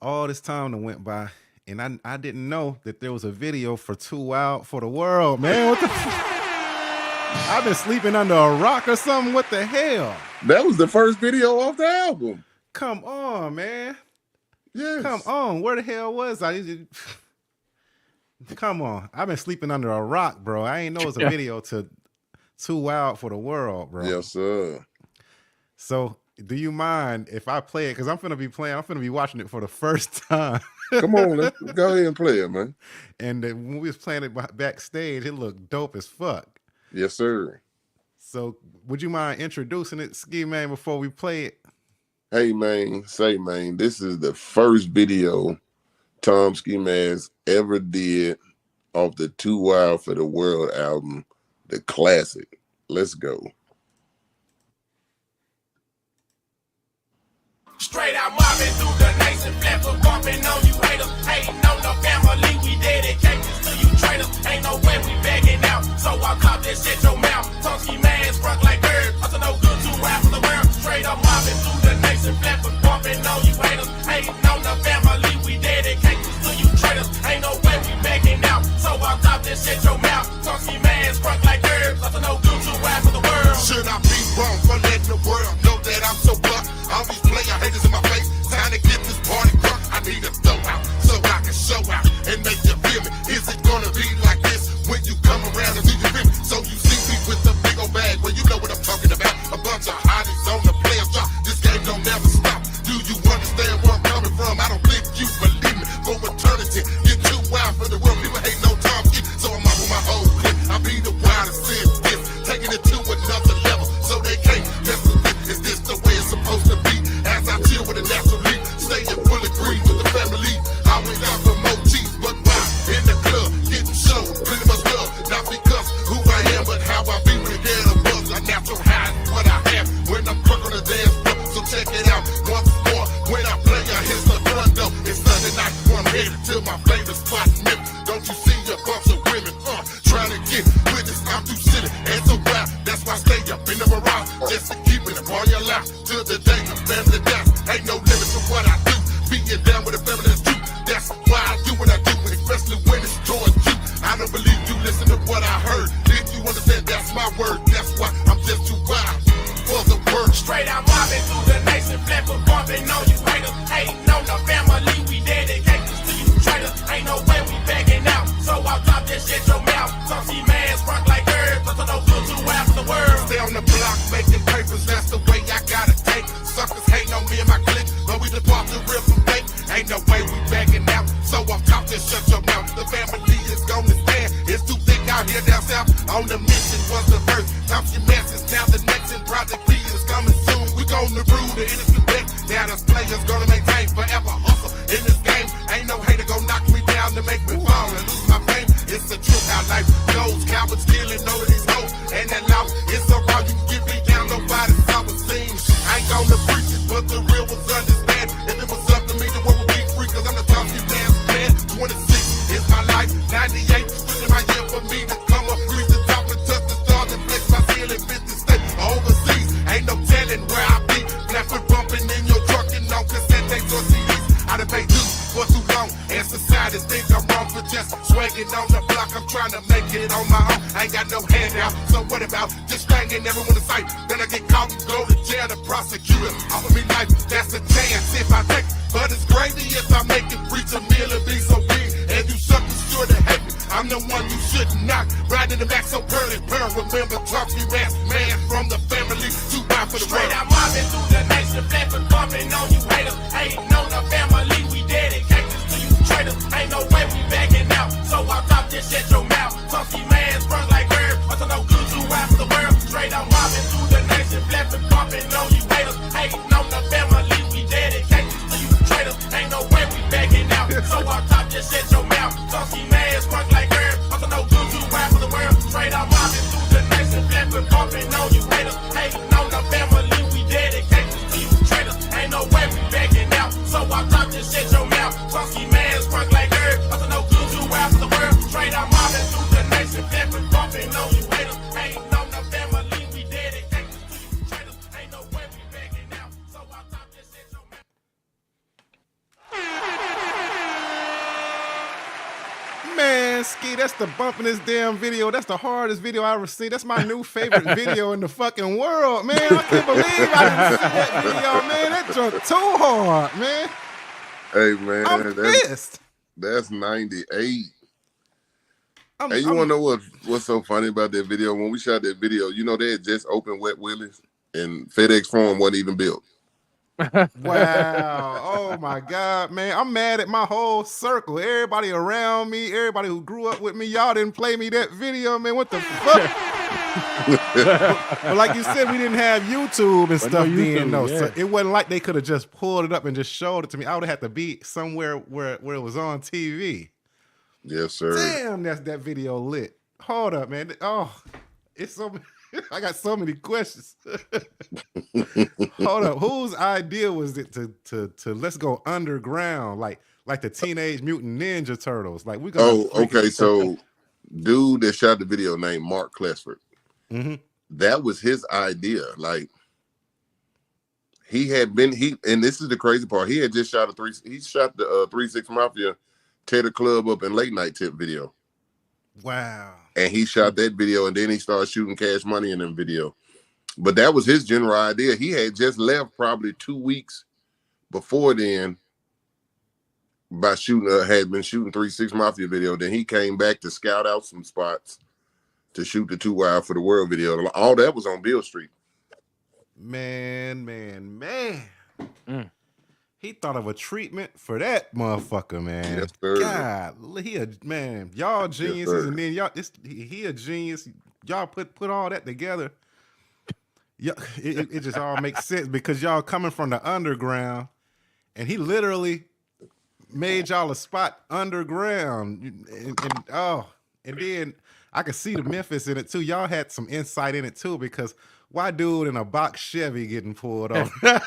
all this time that went by, and I didn't know that there was a video for Too Wild for the World, man. What the? I've been sleeping under a rock or something. What the hell? That was the first video off the album. Come on, man. Yes. Come on. Where the hell was I? Come on. I've been sleeping under a rock, bro. I ain't know it was a video to Too Wild for the World, bro. Yes, sir. So, do you mind if I play it? Because I'm finna be watching it for the first time. Come on, let's go ahead and play it, man. And when we was playing it backstage, it looked dope as fuck. Yes, sir. So, would you mind introducing it, Ski Man, before we play it? Hey, man, this is the first video Tom Skeemask ever did off the Too Wild for the World album, the classic. Let's go. Straight out mobbing through the nation, flapper bumping on you haters, hating on the family, we dedicate this to you traitors. Ain't no way we begging out, so I cop this shit your mouth. Tonky man struck like bird, up to no good to rap for the world. Straight up mobbing through the nation, flapper bumping on you haters, hating on the family, we dedicate this to you traitors. Ain't no way we begging out, so I cop this shit your mouth. Tonky man struck like bird, up to no good to rap for the world. Should I be wrong for letting the world know that I'm so blunt? All these player haters in my face, time to get this party crunk. I need a throw out so I can show out and make you feel me. Is it gonna be like this when you come around and do you feel me? So you see me with the big old bag, well you know what I'm memorize. Just to keep it upon your life till the day the family dies. Ain't no limit to what I do. Being down with the family that's true. That's why I do what I do, especially when it's towards you. I don't believe you listen to what I heard. If you understand, that's my word. That's why I'm just too wild for the word. Straight out mobbing through the nation, flipping, bumping on you haters. Hating on the family, we dedicate this to you traitors. Ain't no way we backing out, so I'll drop this shit your mouth. Some see man sprung like herbs, so no good to after the world. Stay on the block making papers, that's the way I gotta take. Suckers hating on me and my clique, but we depart the real from fake. Ain't no way we backing out, so I'll top this shut your mouth. The family is gonna stand, it's too thick out here down south. On the mission was the first, top your messes, now the next in Project P is coming soon. We gonna rule the innocent deck, now the players gonna maintain forever hustle in this game. Ain't no hater gonna knock me down to make me fall and lose my fame. It's the truth how life goes, cowards killing all of these hoes, and that loud, it's so raw you can get me down, nobody's self-esteem. I ain't gonna preach it, but the real ones understand. If it was up to me, the world would be free, cause I'm the top few man. 26 is my life, 98 switching my year for me to come up, reach the top and touch the stars and flex my ceiling, 50 state overseas. Ain't no telling where I be, laughing bumping in your truck and on cassette tapes or CDs. I done paid dues for too long, and society think I'm wrong for just swagging on the block. I'm trying to make it on my own. I ain't got no handout, so what about just banging everyone in sight? Then I get caught and go to jail. The prosecutor offer me life, that's a chance if I take it. But it's crazy if I make it, reach a meal and be so big, and you suckers sure to hate me. I'm the one you should not ride in the back so pearly pearl. Remember, talk you ass man from the family, too bad for the Straight world. out mobbing through the nation, flipping, bumping on you haters. Hating on the family, we dedicate this to you traitors. Ain't no way we backing out, so I'll drop this shit your mouth. Some see man sprung like herbs, also no good to after the world. Straight out mobbing through the nation, flipping, bumping on you haters. Hating on the family, we dedicate this to you traitors. Ain't no way we backing out, so I'll drop this shit your mouth. Some see man sprung like herbs, also no good to after the world. Straight out mobbing through the nation, flipping, bumping on you haters. Hating on the family, we dedicate this to you traitors. Ain't no way we backing out, so I'll drop this shit your mouth. Some see man sprung like herbs, also no good to after the world. Straight out mobbing through the nation, flipping, bumping on you haters. Hating on the family, we dedicate this to you traitors. Ain't no way we backing out, so I'll drop this shit your mouth. Man, Ski, that's the bump in this damn video. That's the hardest video I ever seen. That's my new favorite video in the fucking world, man. I can't believe I didn't see that video, man. That junk too hard, man. Hey man, I'm pissed. that's 98. Hey, you wanna know what's so funny about that video? When we shot that video, you know they had just opened Wet Willie's and FedEx Forum wasn't even built. Wow. Oh my God, man. I'm mad at my whole circle. Everybody around me, everybody who grew up with me, y'all didn't play me that video, man. What the fuck? But like you said, we didn't have YouTube and stuff then, though. Yeah. So it wasn't like they could have just pulled it up and just showed it to me. I would have had to be somewhere where it was on TV. Yes, sir. Damn, that video lit. Hold up, man. Oh, it's so I got so many questions. Hold up. Whose idea was it to let's go underground like the Teenage Mutant Ninja Turtles? Like we gonna okay. So dude that shot the video named Mark Klesford. Mm-hmm. That was his idea. Like and this is the crazy part. He had just shot the 3-6 Mafia tear the club up in late night tip video. Wow. And he shot that video and then he started shooting Cash Money in them video. But that was his general idea. He had just left probably 2 weeks before then by had been shooting 3-6 Mafia video. Then he came back to scout out some spots to shoot the 2 Wild for the World video. All that was on Bill Street. Man. Mm. He thought of a treatment for that motherfucker, man. Yes, sir. God, man, y'all geniuses, yes, and then y'all, he a genius. Y'all put all that together. Yeah, it just all makes sense because y'all coming from the underground, and he literally made y'all a spot underground, and then I could see the Memphis in it too. Y'all had some insight in it too because why dude in a box Chevy getting pulled off? That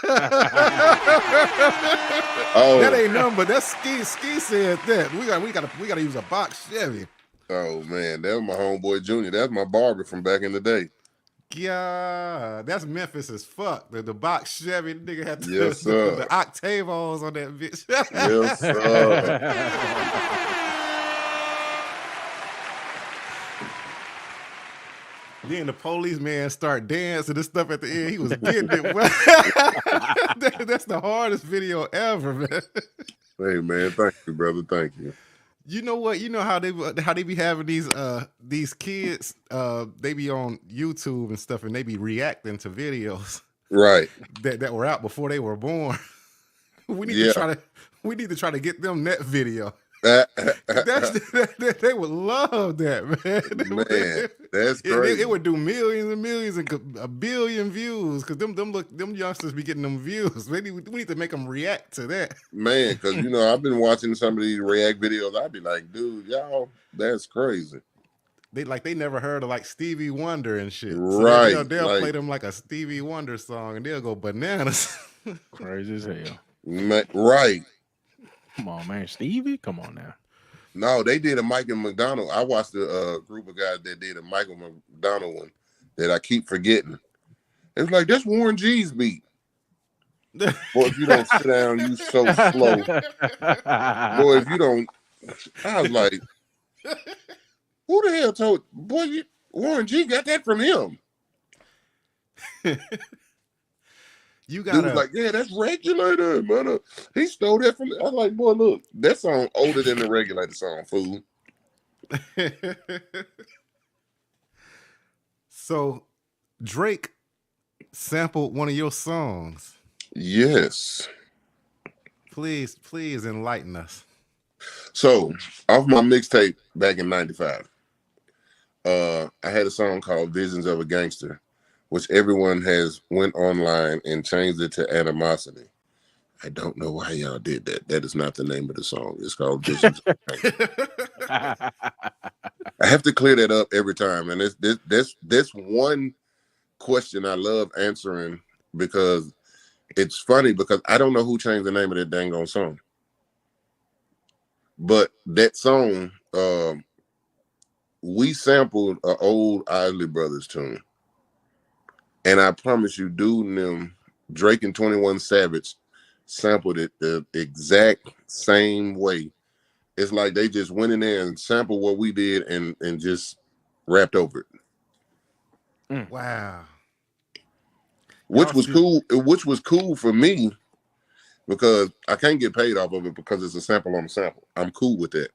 ain't nothing, but that's Ski said that we gotta use a box Chevy. Oh man, that was my homeboy Junior. That's my barber from back in the day. Yeah, that's Memphis as fuck. The box Chevy nigga had Yes, sir. the Octavos on that bitch. Yes, sir. Then the policeman start dancing and stuff at the end. He was getting it. That's the hardest video ever, man. Hey, man, thank you, brother. Thank you. You know what? You know how they be having these kids. They be on YouTube and stuff, and they be reacting to videos Right. that were out before they were born. We need Yeah. to try to get them that video. Man, They would love that, man. that's crazy. It would do millions and millions and a billion views because them youngsters be getting them views. We need to make them react to that. Man, because you know, I've been watching some of these react videos. I'd be like, dude, y'all, that's crazy. They never heard of like Stevie Wonder and shit. So Right. they'll like, play them like a Stevie Wonder song and they'll go bananas. Crazy as hell. right. Come on, man. Stevie? Come on now. No, they did a Michael McDonald. I watched a group of guys that did a Michael McDonald one that I keep forgetting. It was like, that's Warren G's beat. Boy, if you don't sit down, you so slow. Boy, if you don't, I was like, who the hell told, boy, Warren G got that from him. You He got was like, yeah, that's Regulator, man. He stole that from. I was like, boy, look, that song older than the Regulator song, fool. So Drake sampled one of your songs. Yes. Please enlighten us. So off my mixtape back in '95, I had a song called "Visions of a Gangster," which everyone has went online and changed it to "Animosity." I don't know why y'all did that. That is not the name of the song. It's called "Visions of a Gangster." I have to clear that up every time, and this one question I love answering because it's funny because I don't know who changed the name of that dang on song. But that song, we sampled an old Isley Brothers tune. And I promise you, dude and them, Drake and 21 Savage sampled it the exact same way. It's like they just went in there and sampled what we did and just rapped over it. Wow. Which was cool for me because I can't get paid off of it because it's a sample on a sample. I'm cool with that.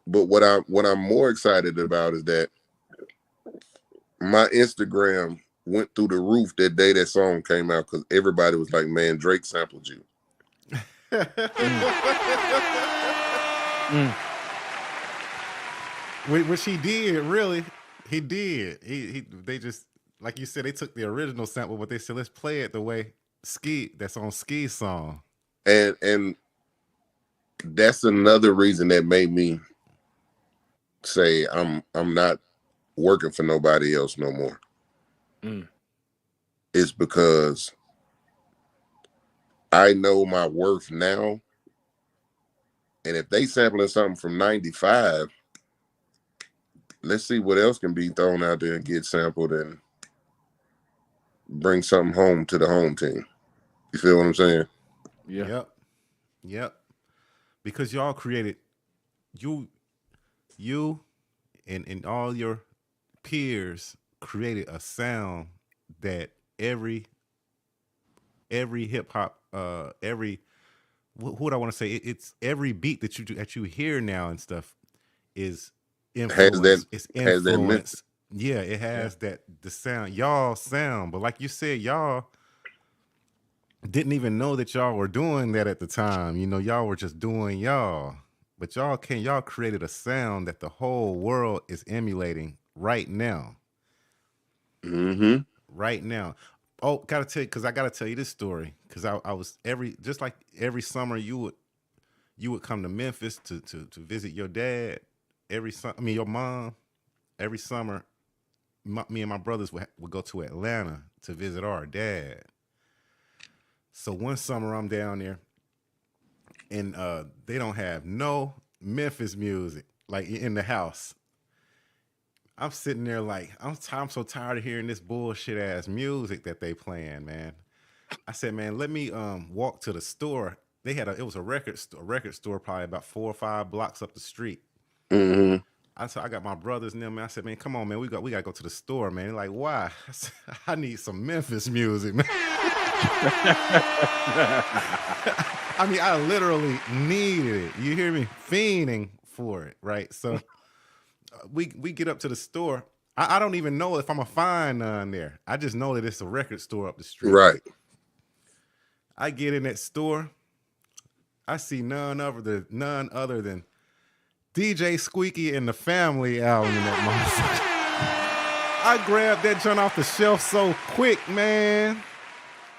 But what I'm more excited about is that my Instagram went through the roof that day that song came out because everybody was like, man, Drake sampled you. Which he did, really. He did. They just, like you said, they took the original sample, but they said, let's play it the way that's on Ski's song. And that's another reason that made me say I'm not working for nobody else no more. It's because I know my worth now. And if they sampling something from 95, let's see what else can be thrown out there and get sampled and bring something home to the home team. You feel what I'm saying? Yeah. Yep. Because y'all created, you and all your peers created a sound that every hip hop, what would I want to say? It's every beat that you hear now and stuff is influence. It's influence. Yeah, it has that the sound, y'all sound. But like you said, y'all didn't even know that y'all were doing that at the time. You know, y'all were just doing y'all. But y'all created a sound that the whole world is emulating right now. Mm-hmm. Right now. Oh, gotta tell you, because I gotta tell you this story. Because I was just like every summer you would come to Memphis to visit your dad. Your mom. Every summer, me and my brothers would go to Atlanta to visit our dad. So one summer I'm down there, and they don't have no Memphis music like in the house. I'm sitting there like I'm so tired of hearing this bullshit ass music that they playing, man. I said, man, let me walk to the store. They had it was a record store probably about 4 or 5 blocks up the street. Mm-hmm. I got my brothers and them, man. I said, man, come on, man, we gotta go to the store, man. They're like, why? I said, I need some Memphis music, man. I mean, I literally needed it. You hear me? Fiending for it, right? So we get up to the store. I don't even know if I'm gonna find none there. I just know that it's a record store up the street. Right. I get in that store. I see none other than DJ Squeaky and the Family album in that motherfucker. I grabbed that joint off the shelf so quick, man.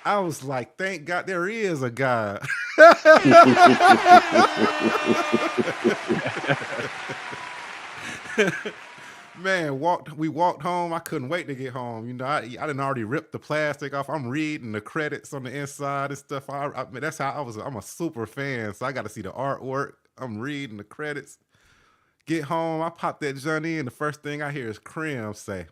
I was like, thank God there is a God. Man, we walked home. I couldn't wait to get home. You know, I didn't already ripped the plastic off. I'm reading the credits on the inside and stuff. I mean, that's how I'm a super fan, so I got to see the artwork. I'm reading the credits. Get home, I pop that journey in. The first thing I hear is Krim say,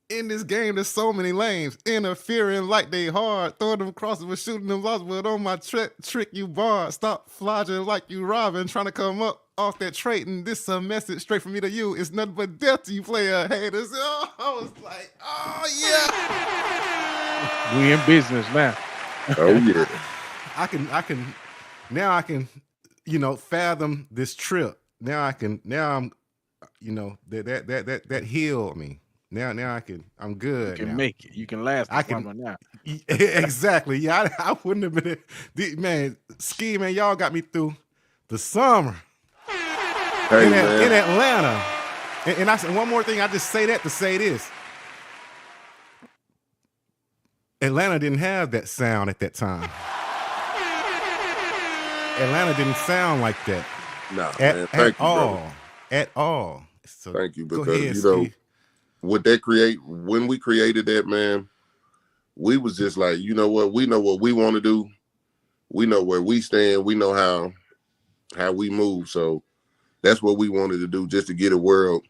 in this game, there's so many lanes. Interfering like they hard. Throwing them crosses with shooting them lost. But on my trick you barred. Stop flogging like you robbing. Trying to come up off that trait. And this a message straight from me to you. It's nothing but death to you player haters. Oh, I was like, oh yeah. We in business now. Oh yeah. I can, you know, fathom this trip. Now I'm, you know, that healed me. Now I'm good. You can now. make it. You can last. I can now. Exactly. Yeah, I wouldn't have been. Man, Ski, man, y'all got me through the summer in Atlanta. And I said one more thing. I just say that to say this. Atlanta didn't have that sound at that time. Atlanta didn't sound like that. No, man. Thank you, all. brother. At all. So Thank you, go because ahead, you know, Ski. when we created that, man, we was just like, you know what we want to do. We know where we stand. We know how we move. So that's what we wanted to do, just to get a world.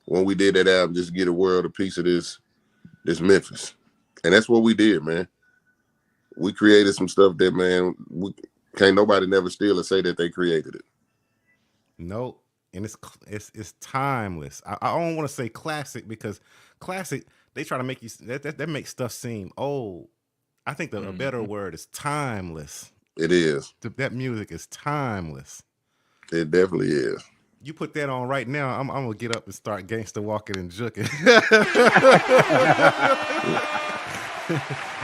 When we did that album, just to get a world a piece of this Memphis, and that's what we did, man. We created some stuff that, man, can't nobody never steal or say that they created it. Nope. And it's timeless. I don't want to say classic, because classic, they try to make you that makes stuff seem old. I think a better word is timeless. It is. That music is timeless. It definitely is. You put that on right now, I'm gonna get up and start gangster walking and juking.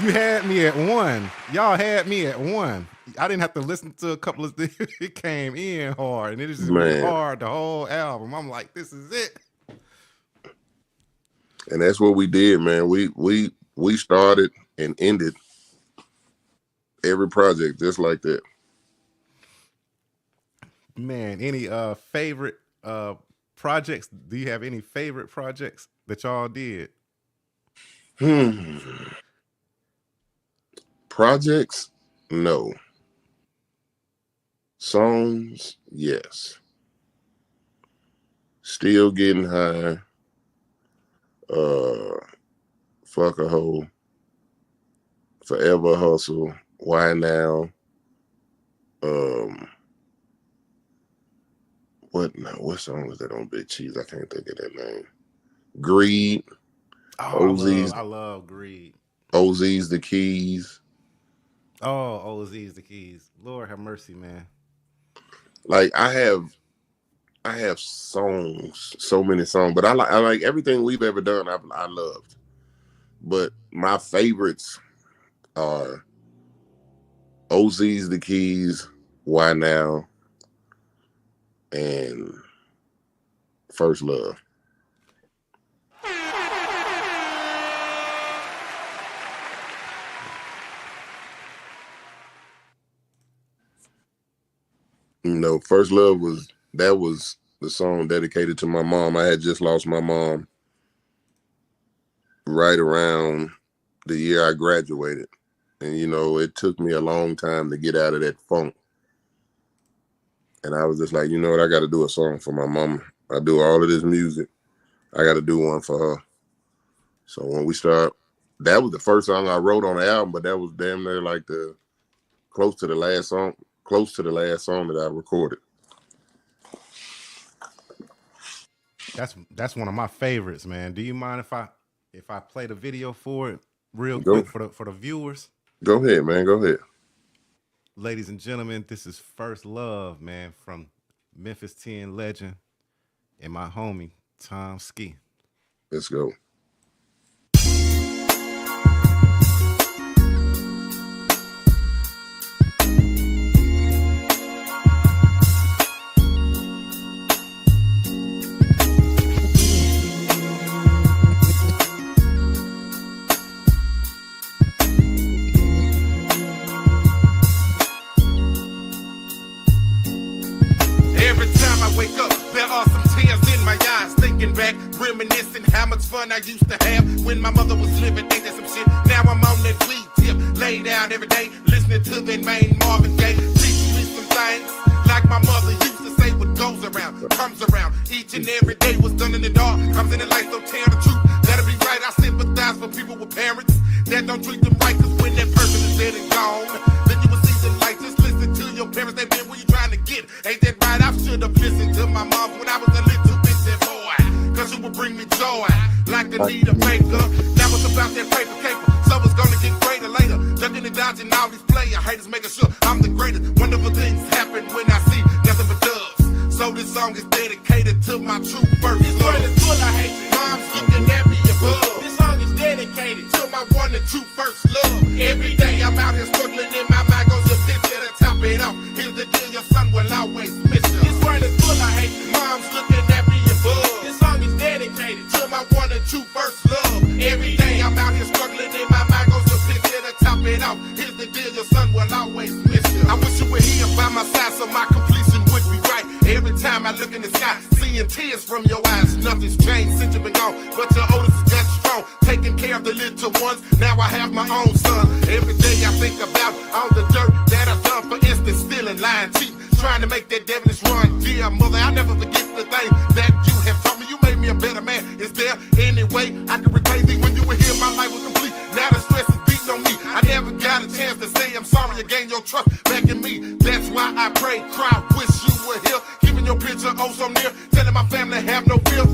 You had me at 1. Y'all had me at 1. I didn't have to listen to a couple of things. It came in hard, and it just went hard the whole album. I'm like, this is it. And that's what we did, man. We started and ended every project just like that. Man, any favorite projects? Do you have any favorite projects that y'all did? Projects? No. Songs? Yes. Still Getting High. Fuck a Hoe. Forever Hustle. Why Now? What song was that on Big Cheese? I can't think of that name. Greed. Oh, I love Greed. OZ's The Keys. Oh, OZ's The Keys. Lord have mercy, man. Like I have songs, so many songs, but I like everything we've ever done. I loved, but my favorites are OZ's The Keys, Why Now, and First Love. You know, First Love was the song dedicated to my mom. I had just lost my mom right around the year I graduated. And, you know, it took me a long time to get out of that funk. And I was just like, you know what, I got to do a song for my mama. I do all of this music. I got to do one for her. So when we start, that was the first song I wrote on the album, but that was damn near like the close to the last song that I recorded. That's one of my favorites, man. Do you mind if I play the video for it real Go, quick for the viewers? go ahead, man. Go ahead. Ladies and gentlemen, this is First Love, man, from Memphis 10 legend and my homie Tom Ski. Let's go. Every time I wake up, there are some tears in my eyes. Thinking back, reminiscing how much fun I used to have when my mother was living. Ain't that some shit? Now I'm on that weed tip, lay down every day, listening to that main Marvin Gaye. Teach me some things like my mother used to say. What goes around comes around. Each and every day was done in the dark, comes in the light. So tell the truth, that'll be right. I sympathize for people with parents that don't treat them right. Cause when that person is dead and gone, then you will see the light. Just listen to your parents. They've been where you trying to get. Ain't that right? I should have listened to my mom when I was a little bitty boy. Cause it would bring me joy like Anita Baker. Now it's about that paper caper. So it's gonna get greater later. Ducking and dodging all these player haters, making sure I'm the greatest. Wonderful things happen when I see nothing but doves. So this song is dedicated to my true first This love. world is full of hatred. Mom's looking at me above. This song is dedicated To my one and true first love. Every day I'm out here struggling in my mind goes a picture to top it off. Here's the deal, your son will always miss you. This world is full of hatred. Mom's looking at me above. This song is dedicated To my one and true first love. Every day I'm out here struggling in my mind goes a picture to top it off. Here's the deal, your son will always miss you. I wish you were here by my side so my completion would be right. Every time I look in the sky, seeing tears from your eyes. Nothing's changed since you've been gone, but your oldest is that strong. Taking care of the little ones, now I have my own son. Every day I think about all the dirt that I've done. For instance, stealing, lying, cheating, trying to make that devilish run. Dear mother, I'll never forget the thing that you have taught me. You made me a better man. Is there any way I can repay thee? When you were here, my life was complete. Now the stress is beating on me. I never got a chance to say I'm sorry. Again, your trust back in me. That's why I pray, cry, wish you were here. Keeping your picture oh so near, telling my family have no fear.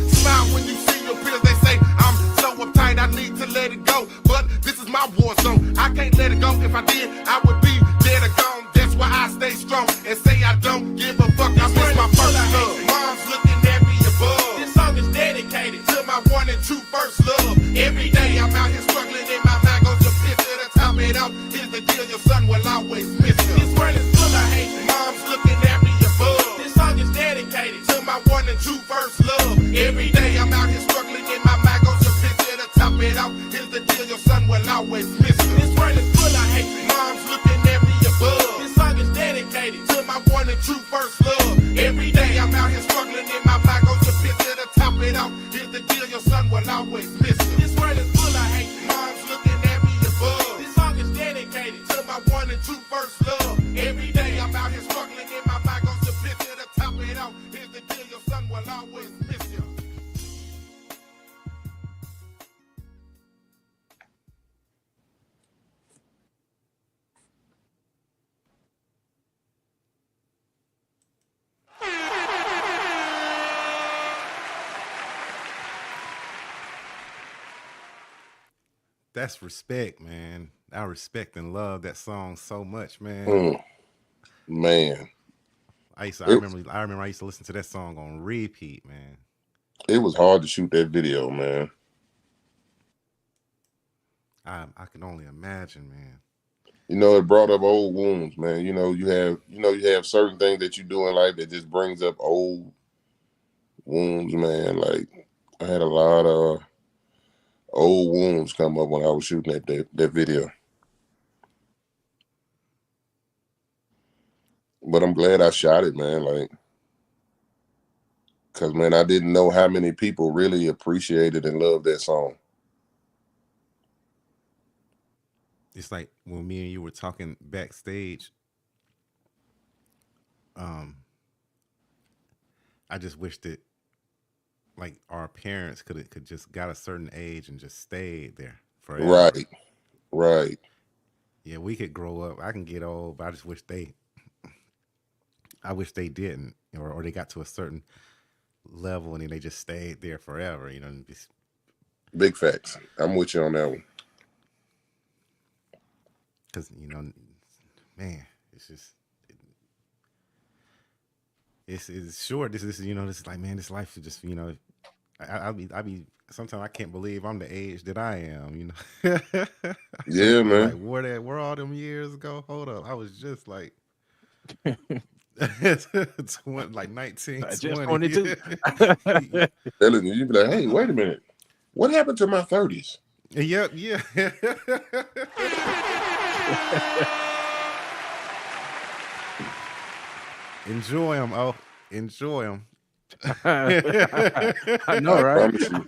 Smile when you see your peers. They say I'm so uptight, I need to let it go. But this is my war zone. I can't let it go. If I did, I would be dead or gone. That's why I stay strong and say I don't give a fuck. I miss my first love. Mom's looking at me above. This song is dedicated To my one and true first love. Every day I'm out here struggling in my mind goes a picture to top it off. Here's the deal, your son will always miss you. This world is full of hatred. Mom's looking at me above. This song is dedicated To my one and true first love. Every day I'm out here struggling in my mind goes a picture to top it off. Here's the deal, your son will always miss you. This world is full of hatred. Mom's looking at me above. This song is dedicated To my one and true first love. Every day I'm out here struggling in my mind goes a picture to top it off. Here's the deal, your son will always miss you. This world is full of hatred. Mom's looking at me above. This song is dedicated To my one and true first love. Every day I'm out here struggling in my mind goes a picture to top it off. Here's the deal, your son will always miss you. That's respect, man. I respect and love that song so much, man. Man, I remember I used to listen to that song on repeat, man. it was hard to shoot that video, man. I can only imagine, man. You know, it brought up old wounds, man. You have certain things that you do in life that just brings up old wounds, man. Like I had a lot of old wounds come up when I was shooting that video. But I'm glad I shot it, man. Like, cause man, I didn't know how many people really appreciated and loved that song. It's like when me and you were talking backstage. I just wish that like our parents could just got a certain age and just stayed there forever. Right. Right. Yeah, we could grow up. I can get old, but I wish they didn't, or they got to a certain level and then they just stayed there forever. You know, Big facts. I'm with you on that one. because man, it's just it's short. This is this is like, man, this life is just I be sometimes I can't believe I'm the age that I am. Yeah, Be like, man. where all them years go? Hold up, I was just like like 19, Just 20. 22. Telling you, be like, hey, wait a minute. What happened to my 30s? Yep, yeah. Enjoy them. Oh, enjoy them. I know, I right? promise you.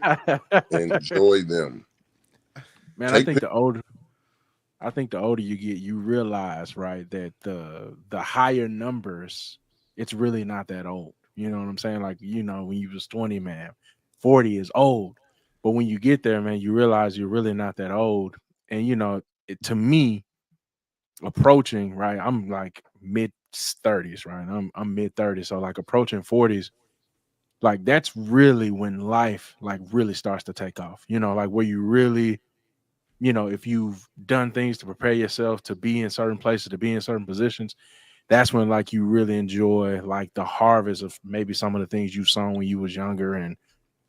Enjoy them. Man, Take I think the older you get, you realize, right, that the higher numbers, it's really not that old. You know what I'm saying? Like, when you was 20, man, 40 is old. But when you get there, man, you realize you're really not that old. And to me, approaching, right, I'm like mid 30s, right? I'm mid 30s. So like approaching 40s, like that's really when life like really starts to take off. Like where you really, if you've done things to prepare yourself to be in certain places, to be in certain positions, that's when like you really enjoy like the harvest of maybe some of the things you sown when you was younger and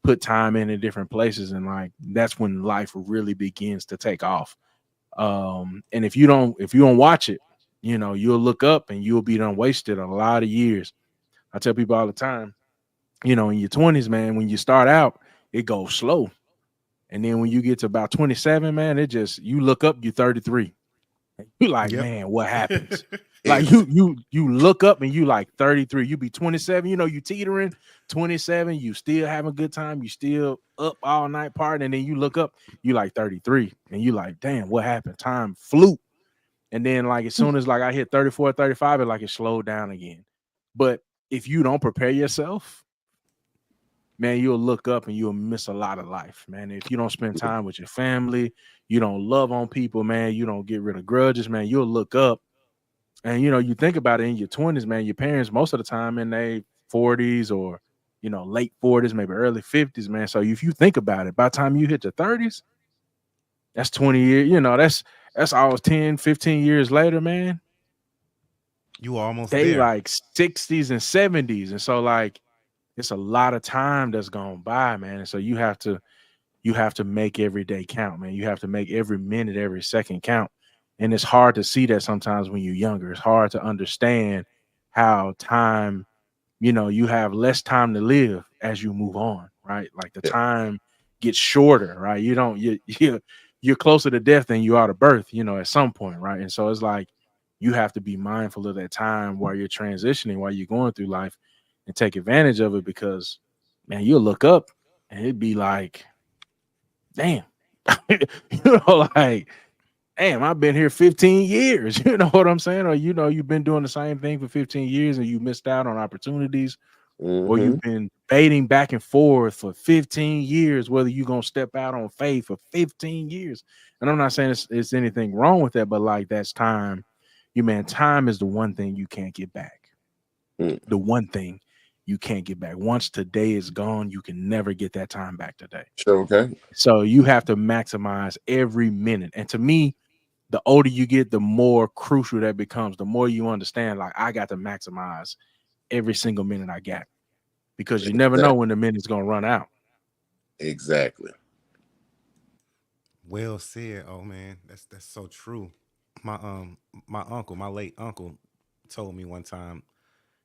put time in different places. And like that's when life really begins to take off. And if you don't watch it, you'll look up and you'll be done wasted a lot of years. I tell people all the time, in your 20s, man, when you start out, it goes slow. And then when you get to about 27, man, you look up, you're 33. You like, Yep. man, what happens? Like Ex- you look up and you like 33. You be 27, you teetering, 27, you still having a good time, you still up all night partying, and then you look up, you like 33, and you like, damn, what happened? Time flew. And then like as soon as like I hit 34, 35, it slowed down again. But if you don't prepare yourself, man, you'll look up and you'll miss a lot of life, man. If you don't spend time with your family, you don't love on people, man, you don't get rid of grudges, man, you'll look up and you think about it in your 20s, man, your parents most of the time in their 40s or late 40s, maybe early 50s, man. So if you think about it, by the time you hit your 30s, that's 20 years, that's almost 10, 15 years later, man. You almost They there. like 60s and 70s. And so like it's a lot of time that's gone by, man. And so you have to make every day count, man. You have to make every minute, every second count. And it's hard to see that sometimes when you're younger. It's hard to understand how time, you have less time to live as you move on, right? Like the yeah, time gets shorter, right? You don't you're closer to death than you are to birth, at some point, right? And so it's like you have to be mindful of that time while you're transitioning, while you're going through life and take advantage of it because man, you'll look up and it'd be like, damn, like, damn, I've been here 15 years. You know what I'm saying? Or, you've been doing the same thing for 15 years and you missed out on opportunities, or hmm you've been debating back and forth for 15 years, whether you're going to step out on faith for 15 years. And I'm not saying it's anything wrong with that, but like that's time. Time is the one thing you can't get back. The one thing you can't get back. Once today is gone, you can never get that time back today. Sure, okay. So you have to maximize every minute. And to me, the older you get, the more crucial that becomes, the more you understand, like, I got to maximize every single minute I got because you never know Exactly. when the minute's going to run out. Exactly. Well said. Oh man, that's so true. My uncle, my late uncle, told me one time.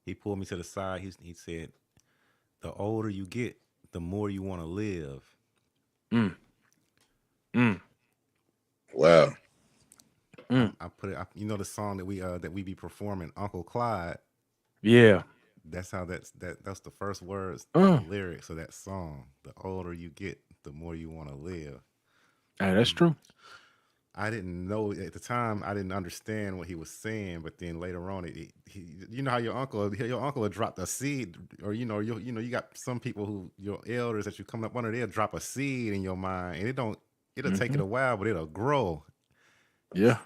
He pulled me to the side. He said, "The older you get, the more you want to live." Mm, mm, Wow. mm. I put it. The song that we be performing, Uncle Clyde. Yeah. That's how that's the first words, the Mm. lyrics of that song. The older you get, the more you want to live. Hey, that's Um, true. I didn't know at the time. I didn't understand what he was saying, but then later on, you know how your uncle will drop a seed, or you got some people who your elders that you coming up under, they'll drop a seed in your mind, and it'll take it a while, but it'll grow. Yeah.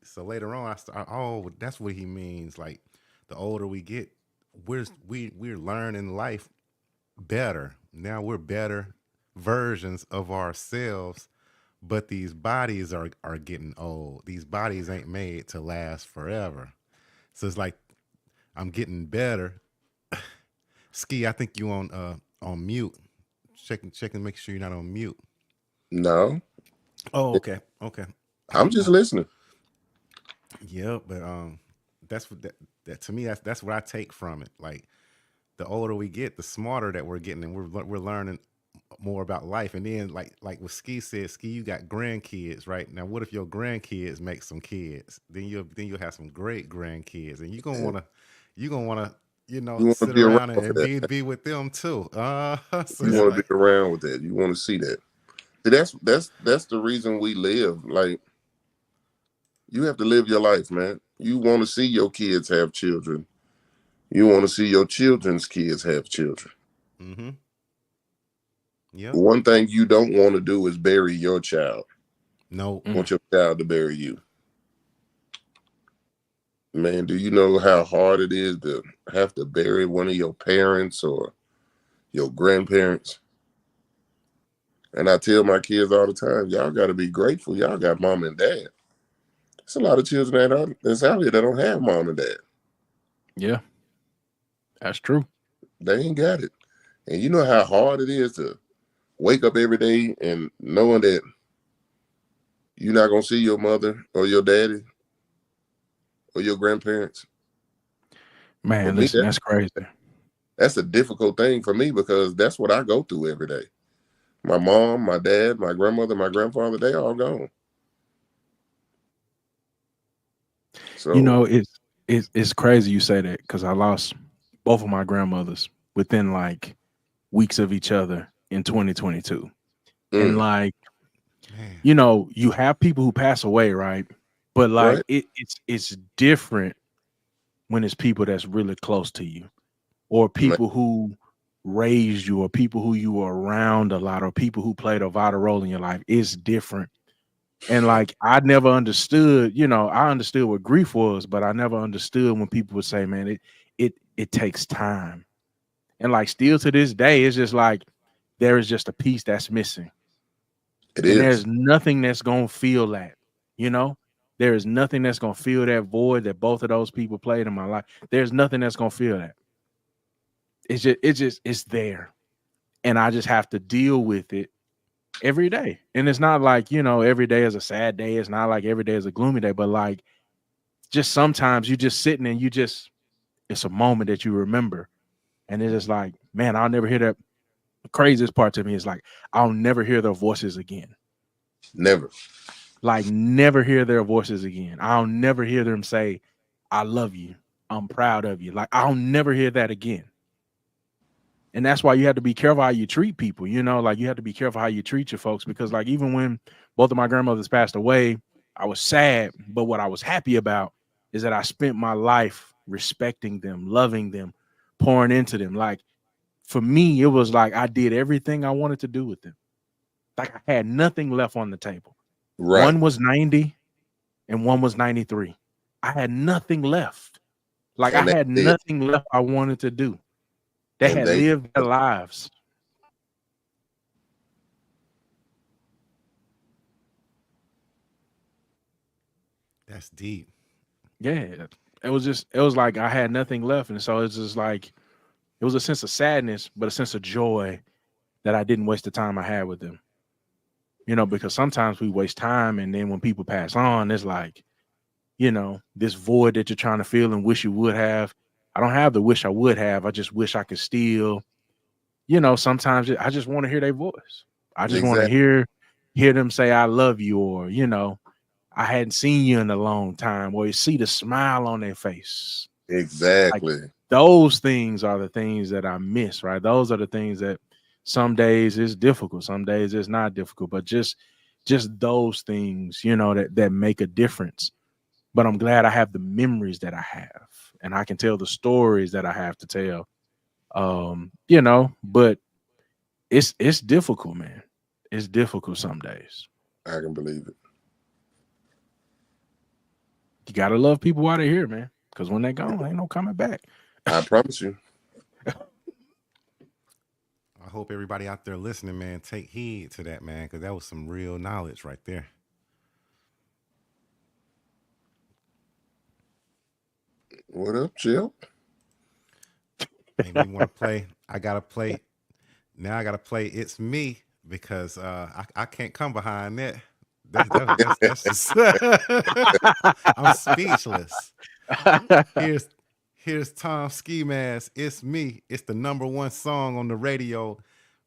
So later on, oh, that's what he means. Like the older we get, we're learning life better. Now we're better versions of ourselves, but these bodies are getting old. These bodies ain't made to last forever. So it's like I'm getting better. Ski, I think you on mute. Checking, make sure you're not on mute. No, Oh, okay, okay. I'm just listening. Yeah, but that's what that to me that's what I take from it. Like the older we get, the smarter that we're getting, and we're learning more about life. And then like what Ski said, Ski, you got grandkids, right? Now, what if your grandkids make some kids? Then you'll have some great grandkids, and you're gonna wanna You want to sit be around around for and that. be with them too. So You it's want to like, be around with that. You want to see that. See, that's the reason we live. Like, you have to live your life, man. You want to see your kids have children. You want to see your children's kids have children. mm-hmm. Yep. One thing you don't want to do is bury your child. No. You want your child to bury you. Man, do you know how hard it is to have to bury one of your parents or your grandparents? And I tell my kids all the time, y'all got to be grateful. Y'all got mom and dad. There's a lot of children that's out here that don't have mom and dad. Yeah. That's true. They ain't got it. And you know how hard it is to wake up every day and knowing that you're not going to see your mother or your daddy or your grandparents. Man, listen, that's crazy. That's a difficult thing for me because that's what I go through every day. My mom, my dad, my grandmother, my grandfather, they all gone. So it's crazy you say that because I lost both of my grandmothers within like weeks of each other in 2022. And like, you have people who pass away, right? But like it's different when it's people that's really close to you, or people who raised you, or people who you were around a lot, or people who played a vital role in your life. It's different. And like, I never understood, I understood what grief was, but I never understood when people would say, man, it takes time. And like, still to this day, it's just like, there is just a piece that's missing. There's nothing that's going to fill that, there is nothing that's going to fill that void that both of those people played in my life. There's nothing that's going to fill that. It's there. And I just have to deal with it every day. And it's not like, every day is a sad day. It's not like every day is a gloomy day, but like, just sometimes you just sitting and it's a moment that you remember. And it's just like, man, I'll never hear that. The craziest part to me is like, I'll never hear their voices again. Never. Like, never hear their voices again. I'll never hear them say, I love you. I'm proud of you. Like, I'll never hear that again. And that's why you have to be careful how you treat people, like you have to be careful how you treat your folks, because like, even when both of my grandmothers passed away, I was sad. But what I was happy about is that I spent my life respecting them, loving them, pouring into them. Like, for me, it was like I did everything I wanted to do with them. Like, I had nothing left on the table. Right. One was 90 and one was 93. I had nothing left. Like, I had nothing left I wanted to do. They had lived their lives. That's deep. Yeah. It was like I had nothing left. And so it's just like, it was a sense of sadness, but a sense of joy that I didn't waste the time I had with them. Because sometimes we waste time, and then when people pass on, it's like, this void that you're trying to fill and wish you would have. I don't have the wish I would have. I just wish I could still, sometimes I just want to hear their voice. I just want to hear them say, I love you, or, I hadn't seen you in a long time, or you see the smile on their face. Exactly. Like, those things are the things that I miss, right? Those are the things that some days is difficult. Some days it's not difficult, but just just those things, you know, that make a difference. But I'm glad I have the memories that I have, and I can tell the stories that I have to tell. You know, but it's difficult, man. It's difficult some days. I can believe it. You gotta love people while they're here, man. Because when they're gone, ain't no coming back. I promise you. I hope everybody out there listening, man, take heed to that, man, because that was some real knowledge right there. What up, Jill? Maybe you want to play. I gotta play. Now I gotta play It's Me, because I can't come behind that. That's just I'm speechless. Here's Tom Skeemask. It's Me. It's the #1 song on the radio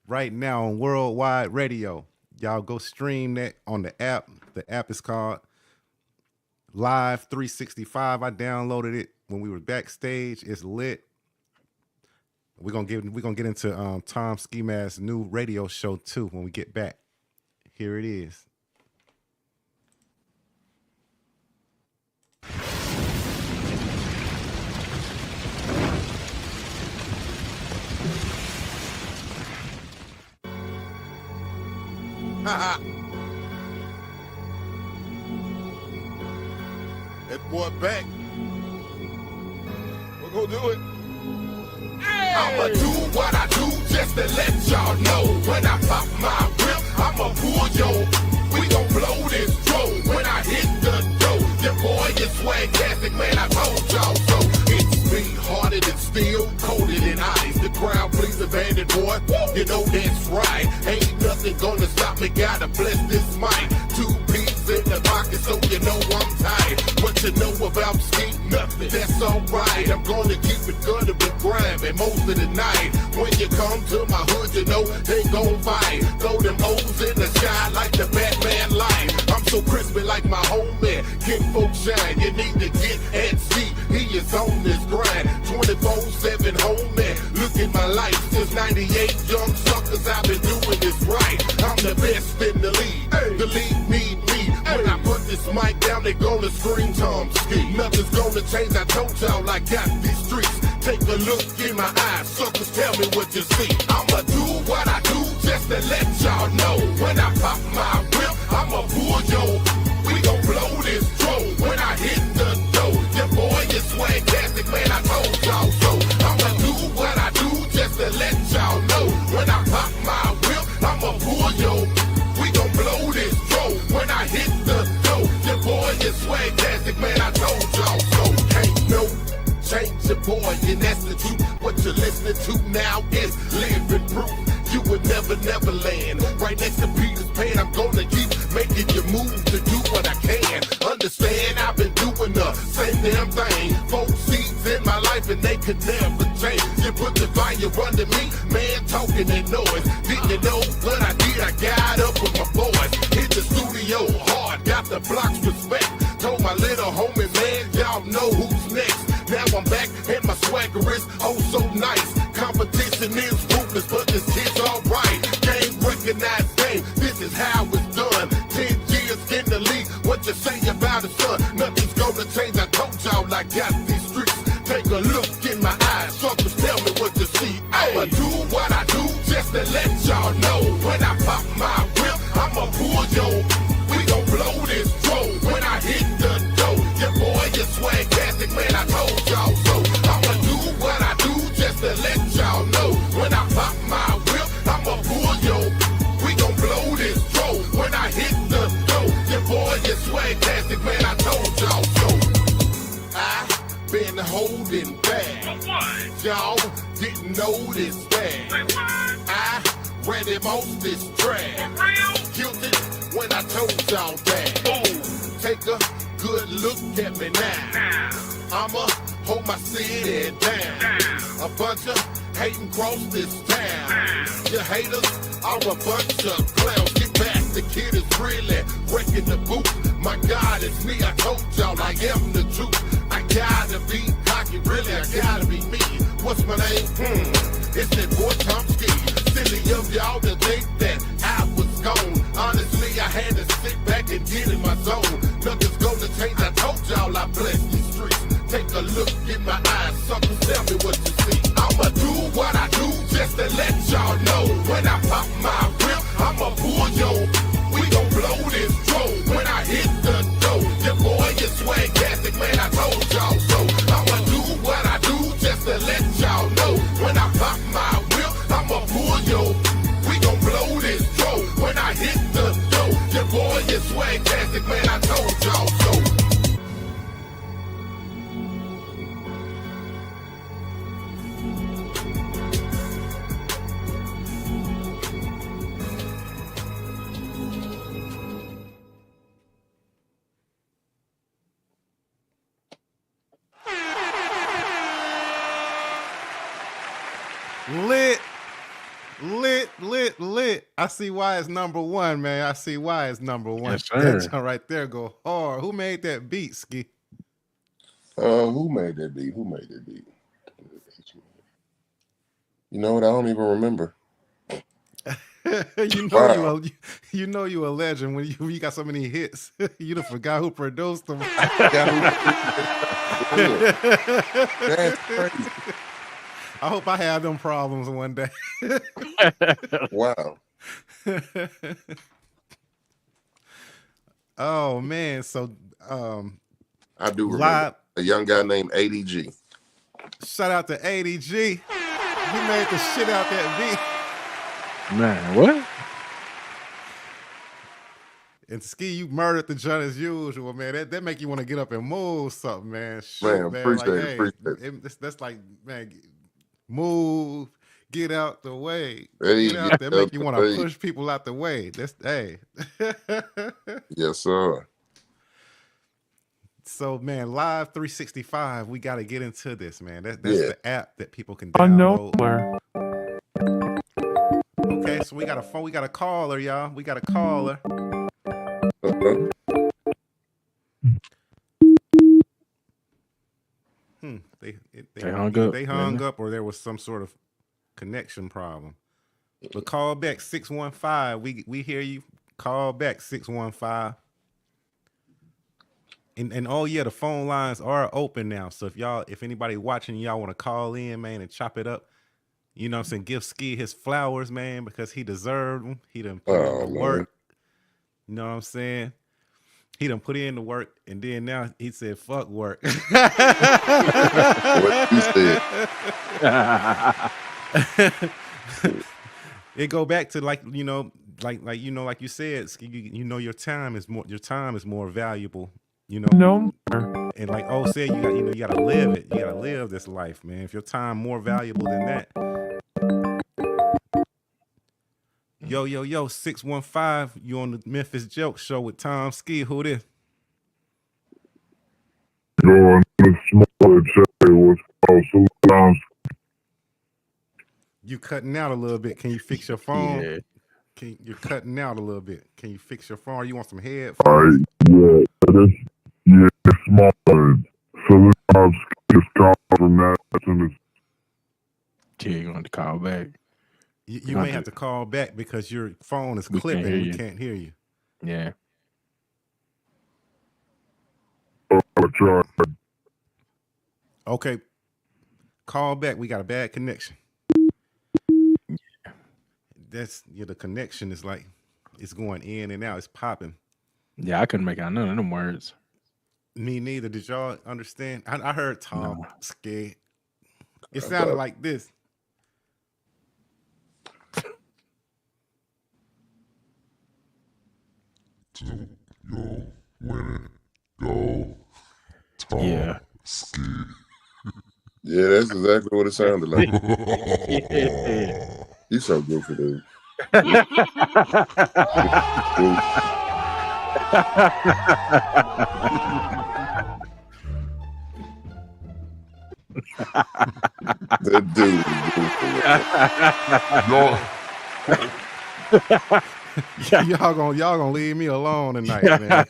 right now on worldwide radio. Y'all go stream that on the app. The app is called Live 365. I downloaded it when we were backstage. It's lit. We're gonna get into Tom Skeemask's new radio show too when we get back. Here it is. That boy back. We're gonna do it. I'ma do what I do just to let y'all know. When I pop my whip, I'ma pull yo. We gon' blow this drone. When I hit the dough, your boy is swag-tastic, man, I told y'all so. It's me, harder than steel, colder than ice. The crowd please the bandit boy, you know that's right. Ain't nothing gonna stop me, gotta bless this mic. 2 peas in the pocket, so you know I'm tight. What you know about ski? Nothing, that's alright. I'm gonna keep it good and grinding most of the night. When you come to my hood, you know they gon' fight. Throw them O's in the sky like the Batman light. I'm so crispy like my homie, King Folk Shine. You need to get at C, he is on this grind. 24/7 homie, look at my life. Since 98, young suckers, I've been doing this right. I'm the best in the league, the league need me. When I put this mic down, they gonna scream Tom Ski. Nothing's gonna change, I told y'all I got these streets. Take a look in my eyes, suckers, tell me what you see. I'ma do what I do just to let y'all know. When I pop my whip, I'ma pull yo. We gon' blow this drone. When I hit the dough, your boy is swag-tastic, man, I told y'all so. I'ma do what I do just to let y'all know. When I pop my whip, I'ma pull yo. We gon' blow this drone. When I hit the dough, your boy is swag-tastic, man, I told y'all so. Ain't no change your boy, and that's the truth. What you're listening to now is living proof. You would never land. Right next to Peter's Pan, I'm gonna keep making you move to do what I can. Understand, I've been doing the same damn thing. 4 seasons in my life and they could never change. You put the fire under me, man, talking that noise. Didn't you know what I did? I got up with my boys. Hit the studio hard, got the blocks respect. Told my little homie, man, y'all know who's next. Now I'm back and my swagger is oh so nice. Competition is ruthless, but this kid's alright. Game recognized game, this is how it's done. 10 years in the league, what you say about it, son? Nothing's gonna change, I told y'all I got these streets. Take a look in my eyes, suckers, tell me what you see. I'ma do what I do just to let y'all know. When I pop my whip, I'ma pull yo. We gon' blow this drone. When I hit the dough, your boy is swag-tastic, man, I told y'all so. I'ma do what I do just to let y'all know. When I pop my whip, I'ma pull yo. We gon' blow this drone. When I hit the dough, your boy is swag-tastic, man, I told y'all so. I been holding back. Y'all didn't know this bad. I ran him off this track. Guilty when I told y'all that. Take a good look at me now. I'ma hold my city down. A bunch of hating cross this town. Your haters are a bunch of clowns. Get back, the kid is really wrecking the boot. My God, it's me, I told y'all I am the truth. I gotta be cocky, really, I gotta be me. What's my name? It's that boy Tom Ski. Silly of y'all to think that I was gone. Honestly, I had to get in my zone. Nothing's gonna change, I told y'all I bless these streets. Take a look in my eyes, suckers, tell me what you see. I'ma do what I do just to let y'all know. When I pop my whip, I'ma pull yo. We gon' blow this drone when I hit the dough. Your boy is swagtastic, man, I told y'all so. I'ma do what I do just to let y'all know. When I pop my whip, I'ma pull yo. We gon' blow this drone when I hit the dough. Your boy is swagtastic, man, I told y'all so. Lit. I see why it's number one, man. I see why it's number one. Yes, sir. That joint right there go hard. Who made that beat, Ski? Who made that beat? You know what? I don't even remember. you know you a legend when you got so many hits. You done forgot who produced them. That's crazy. I hope I have them problems one day. Wow. Oh man, so I do remember live. a young guy named ADG. Shout out to ADG. He made the shit out that beat. Man, what? And Ski, you murdered the joint as usual, man. That make you want to get up and move something, man. Shit, Man, man. appreciate it. That's like, man, move, get out the way. Hey, Get out there. Make you want to hey. push people out the way. That's hey. Yes, sir. So, man, Live 365, we got to get into this, man. That's Yeah. the app that people can download. Okay, so we got a phone. We got a caller, y'all. We got a caller. They hung up. They hung up, or there was some sort of connection problem. But call back 615. We hear you. Call back 615. And oh yeah, the phone lines are open now. So if anybody watching, y'all want to call in, man, and chop it up, you know what I'm saying? Give Ski his flowers, man, because he deserved them. He done put in the work. You know what I'm saying? He done put in the work, and then now he said, "Fuck work." What you said. It go back to like you said, Ski, your time is more valuable. No. And like said, you gotta live it. You gotta live this life, man. If your time more valuable than that. Yo, 615, you on the Memphis Jelks show with Tom Ski. Who this? Yo, You cutting out a little bit. Can you fix your phone? Yeah. You're cutting out a little bit. Can you fix your phone? Or you want some headphones? Small. So just call from that to You're going to call back. You may have to call back because your phone is clipping. We can't hear you. Yeah. Okay. Call back. We got a bad connection. That's the connection is like it's going in and out. It's popping. Yeah, I couldn't make out none of them words. Me neither. Did y'all understand? I heard Tom scared. It sounded like this. Go. Tom. Yeah. Yeah, that's exactly what it sounded like. He's so goofy, dude. That dude is goofy. Y'all gonna leave me alone tonight, man.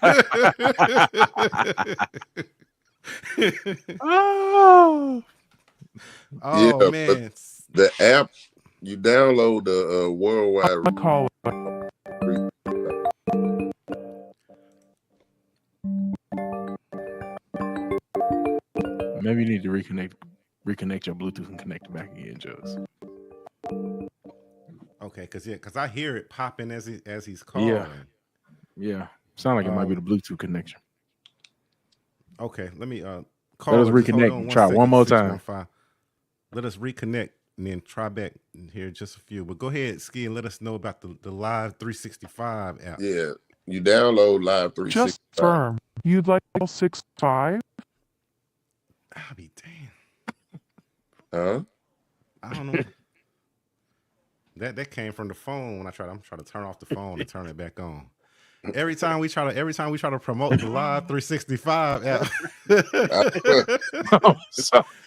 Oh Yeah, man. The app, you download the worldwide. Maybe you need to reconnect your Bluetooth and connect it back again, Jokes. Okay, because I hear it popping as he's calling. Yeah. Sound like it might be the Bluetooth connection. Okay, let me Let us Hold reconnect on and try one more time. 615. Let us reconnect and then try back in here just a few. But go ahead, Ski, and let us know about the Live 365 app. Yeah, you download Live 365. Just firm. You'd like 6.5? I'll be damned. Huh? I don't know. That came from the phone when I'm trying to turn off the phone and turn it back on. Every time we try to promote the Live 365 app,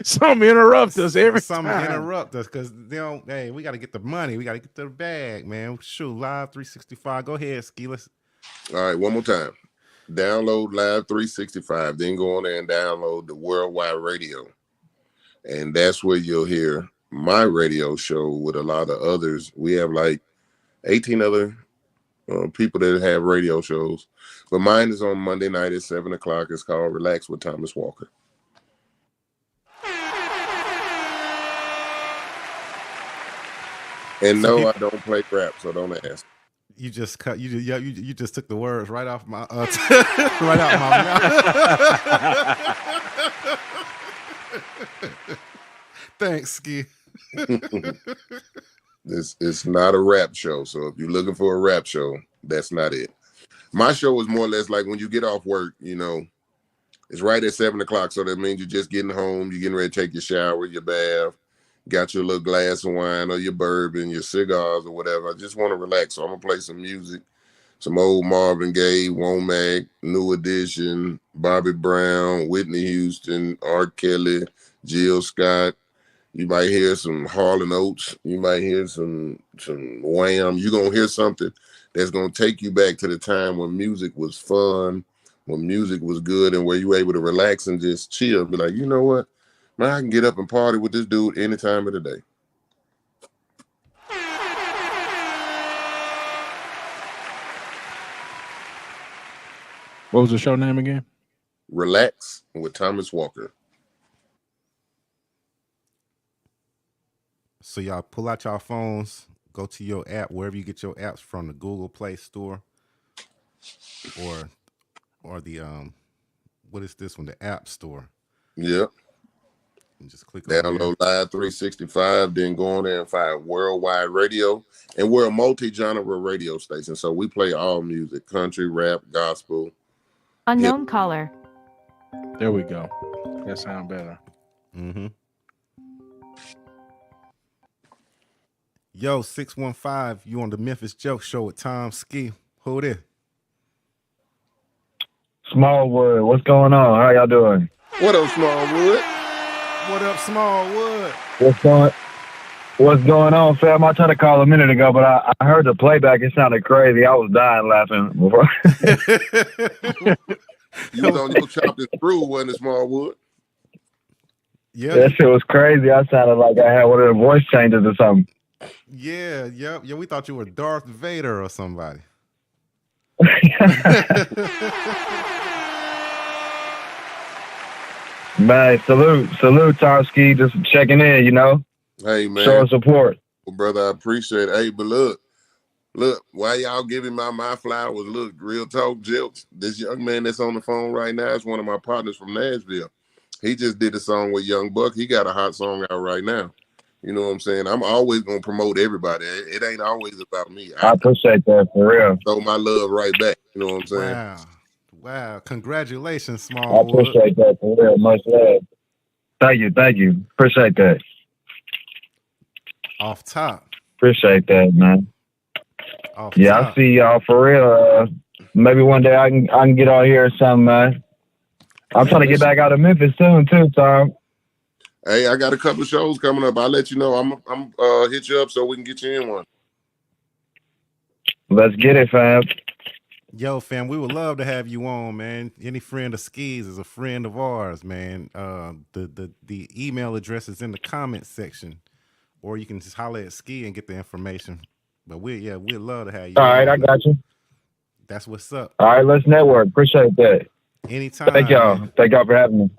some interrupt us every some time. interrupt us because hey, we got to get the money, we got to get the bag, man. Shoot, Live 365. Go ahead, Ski. All right, one more time. Download Live 365, then go on there and download the Worldwide Radio, and that's where you'll hear my radio show with a lot of others. We have like 18 other people that have radio shows, but mine is on Monday night at 7:00. It's called Relax with Thomas Walker. And no, I don't play rap, so don't ask. You just cut. You just took the words right off my right out my mouth. Thanks, Ski. It's not a rap show, so if you're looking for a rap show, that's not it. My show is more or less like when you get off work, it's right at 7:00, so that means you're just getting home, you're getting ready to take your shower, your bath, got your little glass of wine or your bourbon, your cigars or whatever. I just want to relax, so I'm gonna play some music, some old Marvin Gaye, Womack, New Edition, Bobby Brown, Whitney Houston, R. Kelly, Jill Scott. You might hear some Harlan Oates. You might hear some Wham. You're going to hear something that's going to take you back to the time when music was fun, when music was good, and where you were able to relax and just chill. Be like, you know what? Man, I can get up and party with this dude any time of the day. What was the show name again? Relax with Thomas Walker. So y'all pull out y'all phones, go to your app, wherever you get your apps from, the Google Play Store or the what is this one? The App Store. Yep. And just click download Live 365, then go on there and find Worldwide Radio. And we're a multi-genre radio station, so we play all music, country, rap, gospel. Unknown caller. There we go. That sounds better. Mm-hmm. Yo, 615, you on the Memphis Joke Show with Tom Ski. Who this? Smallwood, what's going on? How y'all doing? What up, Smallwood? What up, Smallwood? What's going on, fam? I tried to call a minute ago, but I heard the playback. It sounded crazy. I was dying laughing before. You was on your chopped and screw, wasn't it, Smallwood? Yeah. That shit was crazy. I sounded like I had one of the voice changes or something. Yeah, we thought you were Darth Vader or somebody. Man, salute, Tarski. Just checking in, Hey, man. Showing support. Well, brother, I appreciate it. Hey, but look, why y'all giving my flowers? Look, real talk, Jelks. This young man that's on the phone right now is one of my partners from Nashville. He just did a song with Young Buck. He got a hot song out right now. You know what I'm saying? I'm always going to promote everybody. It ain't always about me. I appreciate that, for real. Throw my love right back. You know what I'm saying? Wow. Congratulations, I Smallwood. appreciate that, for real. Much love. Thank you. Appreciate that. Off top. Appreciate that, man. Off Yeah, top. I see y'all for real. Maybe one day I can get on here or something, man. I'm trying to get back out of Memphis soon, too, Tom. Hey, I got a couple of shows coming up. I'll let you know. I'm hit you up so we can get you in one. Let's get it, fam. Yo, fam, we would love to have you on, man. Any friend of Ski's is a friend of ours, man. The email address is in the comment section, or you can just holler at Ski and get the information. But we'd love to have you. All right, on, I got you. That's what's up. All right, let's network. Appreciate that. Anytime. Thank y'all. Man. Thank y'all for having me.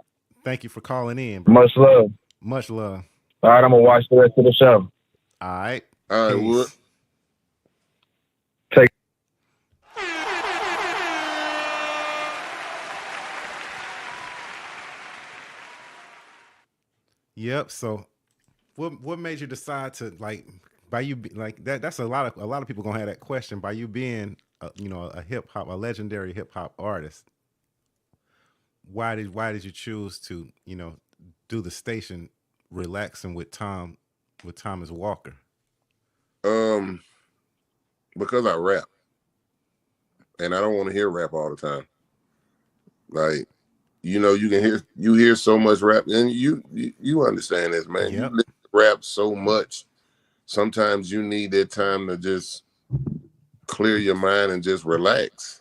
Thank you for calling in, bro. Much love. Much love. All right, I'm gonna watch the rest of the show. All right. All right, Peace. Wood. Take. Yep. So, what made you decide to like by you like that? That's a lot of people gonna have that question by you being a hip hop, a legendary hip hop artist. Why did you choose to do the station relaxing with Thomas Walker? Because I rap, and I don't want to hear rap all the time. Like, you hear so much rap, and you understand this, man. Yep. You listen to rap so much. Sometimes you need that time to just clear your mind and just relax.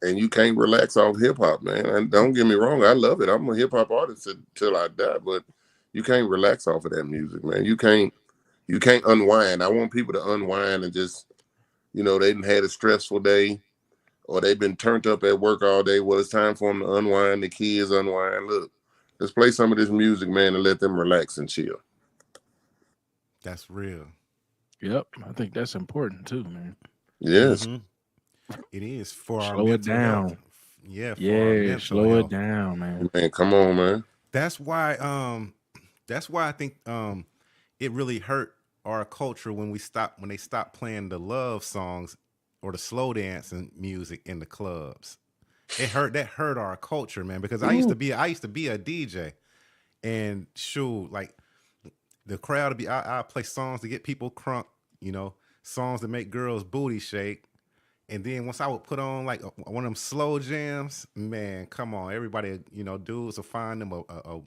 And you can't relax off hip hop, man. And don't get me wrong, I love it. I'm a hip hop artist till I die, but you can't relax off of that music, man. You can't unwind. I want people to unwind and just, they done had a stressful day, or they've been turned up at work all day. Well, it's time for them to unwind. The kids unwind. Look, let's play some of this music, man, and let them relax and chill. That's real. Yep, I think that's important too, man. Yes. Mm-hmm. It is for our Slow it mental down. health. Yeah, for our Yeah, mental slow health. it down, man. Man, come on, man. That's why I think it really hurt our culture when they stopped playing the love songs or the slow dancing music in the clubs. That hurt our culture, man, because I used to be a DJ, and shoot, like the crowd would be I play songs to get people crunk, songs that make girls booty shake. And then once I would put on like one of them slow jams, man, come on, everybody, dudes will find them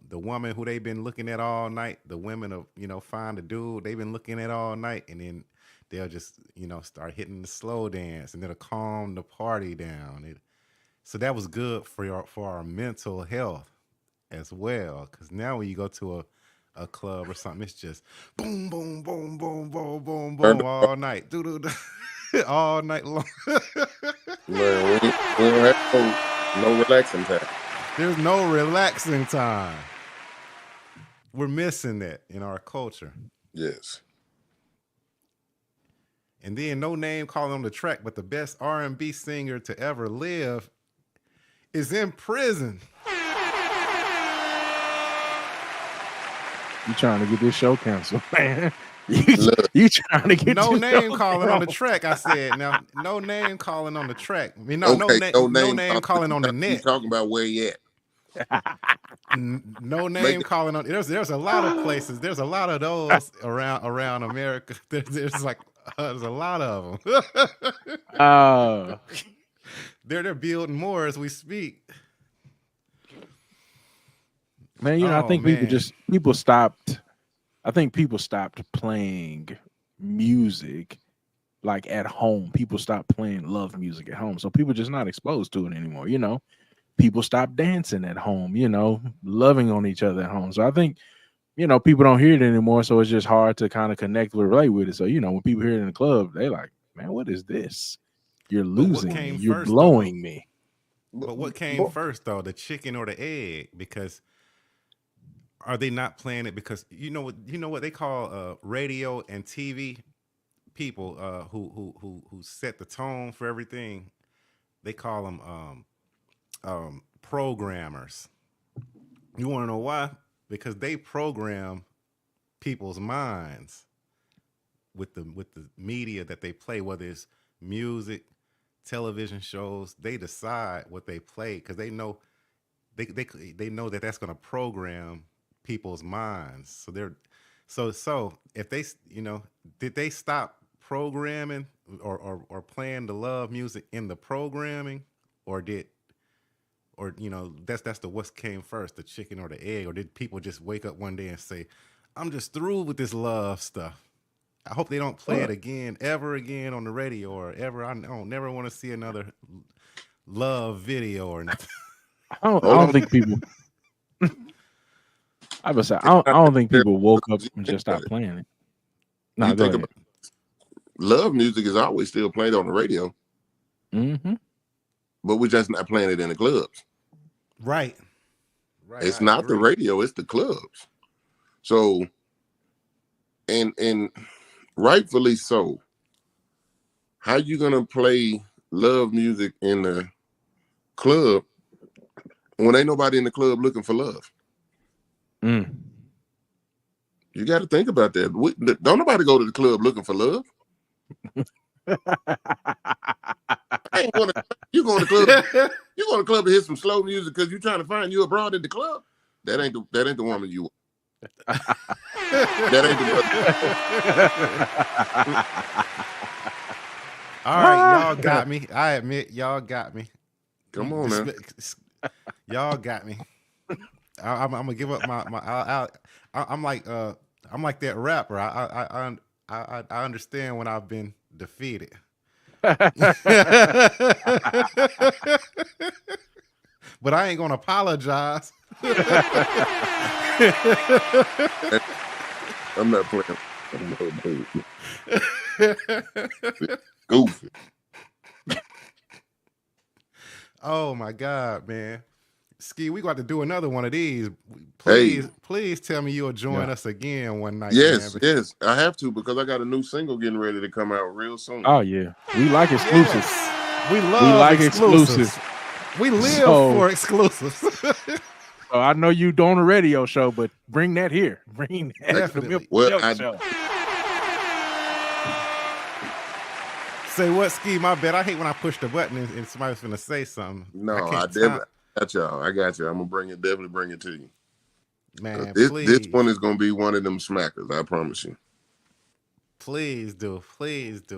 the woman who they've been looking at all night. The women will, find the dude they've been looking at all night, and then they'll just, start hitting the slow dance, and it'll calm the party down. So that was good for our mental health as well, because now when you go to a club or something, it's just boom, boom, boom, boom, boom, boom, boom all night, all night long. Man, we don't have no relaxing time. There's no relaxing time. We're missing that in our culture. Yes. And then no name calling on the track, but the best R&B singer to ever live is in prison. You trying to get this show canceled, man? You trying to get no this name show calling on the canceled. track? I said now, no name calling on the track. I mean, no name calling on the net. You talking about where you at? No name calling on. There's a lot of places. There's a lot of those around America. There's a lot of them. They're building more as we speak. Man, I think people stopped. I think people stopped playing music like at home. People stopped playing love music at home, so people just not exposed to it anymore. People stopped dancing at home. Loving on each other at home. So I think people don't hear it anymore. So it's just hard to kind of connect with, relate with it. So when people hear it in the club, they like, man, what is this? You're losing me. You're blowing me. But what came first, though, the chicken or the egg? Because are they not playing it? Because you know what they call radio and TV people who set the tone for everything. They call them programmers. You want to know why? Because they program people's minds with the media that they play, whether it's music, television shows. They decide what they play because they know they know that that's going to program people's minds. So if they did they stop programming or playing the love music in the programming, or that's the what came first, the chicken or the egg? Or did people just wake up one day and say, I'm just through with this love stuff? I hope they don't play it ever again on the radio, or ever. I don't never want to see another love video or nothing. I don't think people. I don't think people woke up and just stopped playing it. No, you go think ahead. about love music is always still played on the radio, Mm-hmm. but we're just not playing it in the clubs. Right. Right. It's I not the agree. radio, it's the clubs. So, and rightfully so. How you gonna play love music in the club when ain't nobody in the club looking for love? Mm. You got to think about that. Don't nobody go to the club looking for love. I ain't going to. You going to club? You going to club to hear some slow music because you trying to find you a broad in the club? That ain't the woman you want. That ain't the. All right, y'all got me. I admit, y'all got me. Come on, man. Y'all got me. I'm gonna give up I'm like that rapper. I understand when I've been defeated. But I ain't gonna apologize. I'm not playing. Goofy. Oh my God, man. Ski, we got to do another one of these. Please, please tell me you'll join us again one night. Yes, man. yes, I have to because I got a new single getting ready to come out real soon. Oh yeah, we like exclusives. Yes. We like exclusives. We live for exclusives. So I know you doing a radio show, but bring that here. Bring that Definitely. show. Say what, Ski? My bad. I hate when I push the button and somebody's gonna say something. No, I definitely got y'all. I got you. I'm gonna definitely bring it to you. Man, this one is gonna be one of them smackers. I promise you. Please do,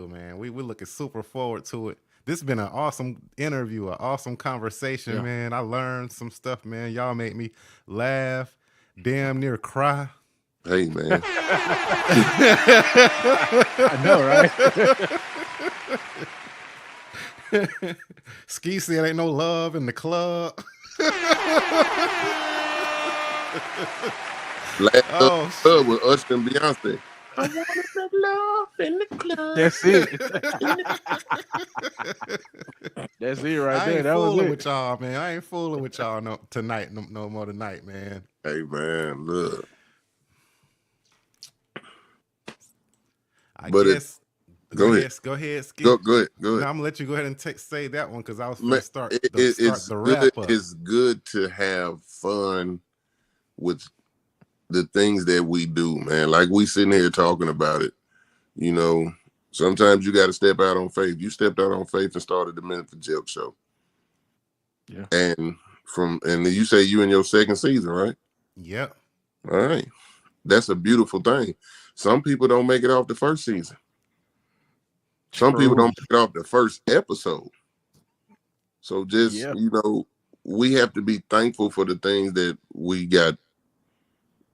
man. We're looking super forward to it. This has been an awesome interview, an awesome conversation, man. I learned some stuff, man. Y'all made me laugh, damn near cry. Hey, man. I know, right? Ski said ain't no love in the club. Last club with Usher and Beyonce. I wanted that love in the club. That's it. That's it right there. That was it. With y'all, man. I ain't fooling with y'all no more tonight, man. Hey, man, look. I guess. Go ahead, Ski. Go ahead. No, I'm gonna let you go ahead and say that one because I was gonna start the wrap up. It's good to have fun with the things that we do, man. Like we sitting here talking about it. You know, sometimes you got to step out on faith. You stepped out on faith and started the mr.jelks show. Yeah. And you say you in your second season, right? Yep. All right. That's a beautiful thing. Some people don't make it off the first season. Some people don't make it off the first episode. So just, you know, we have to be thankful for the things that we got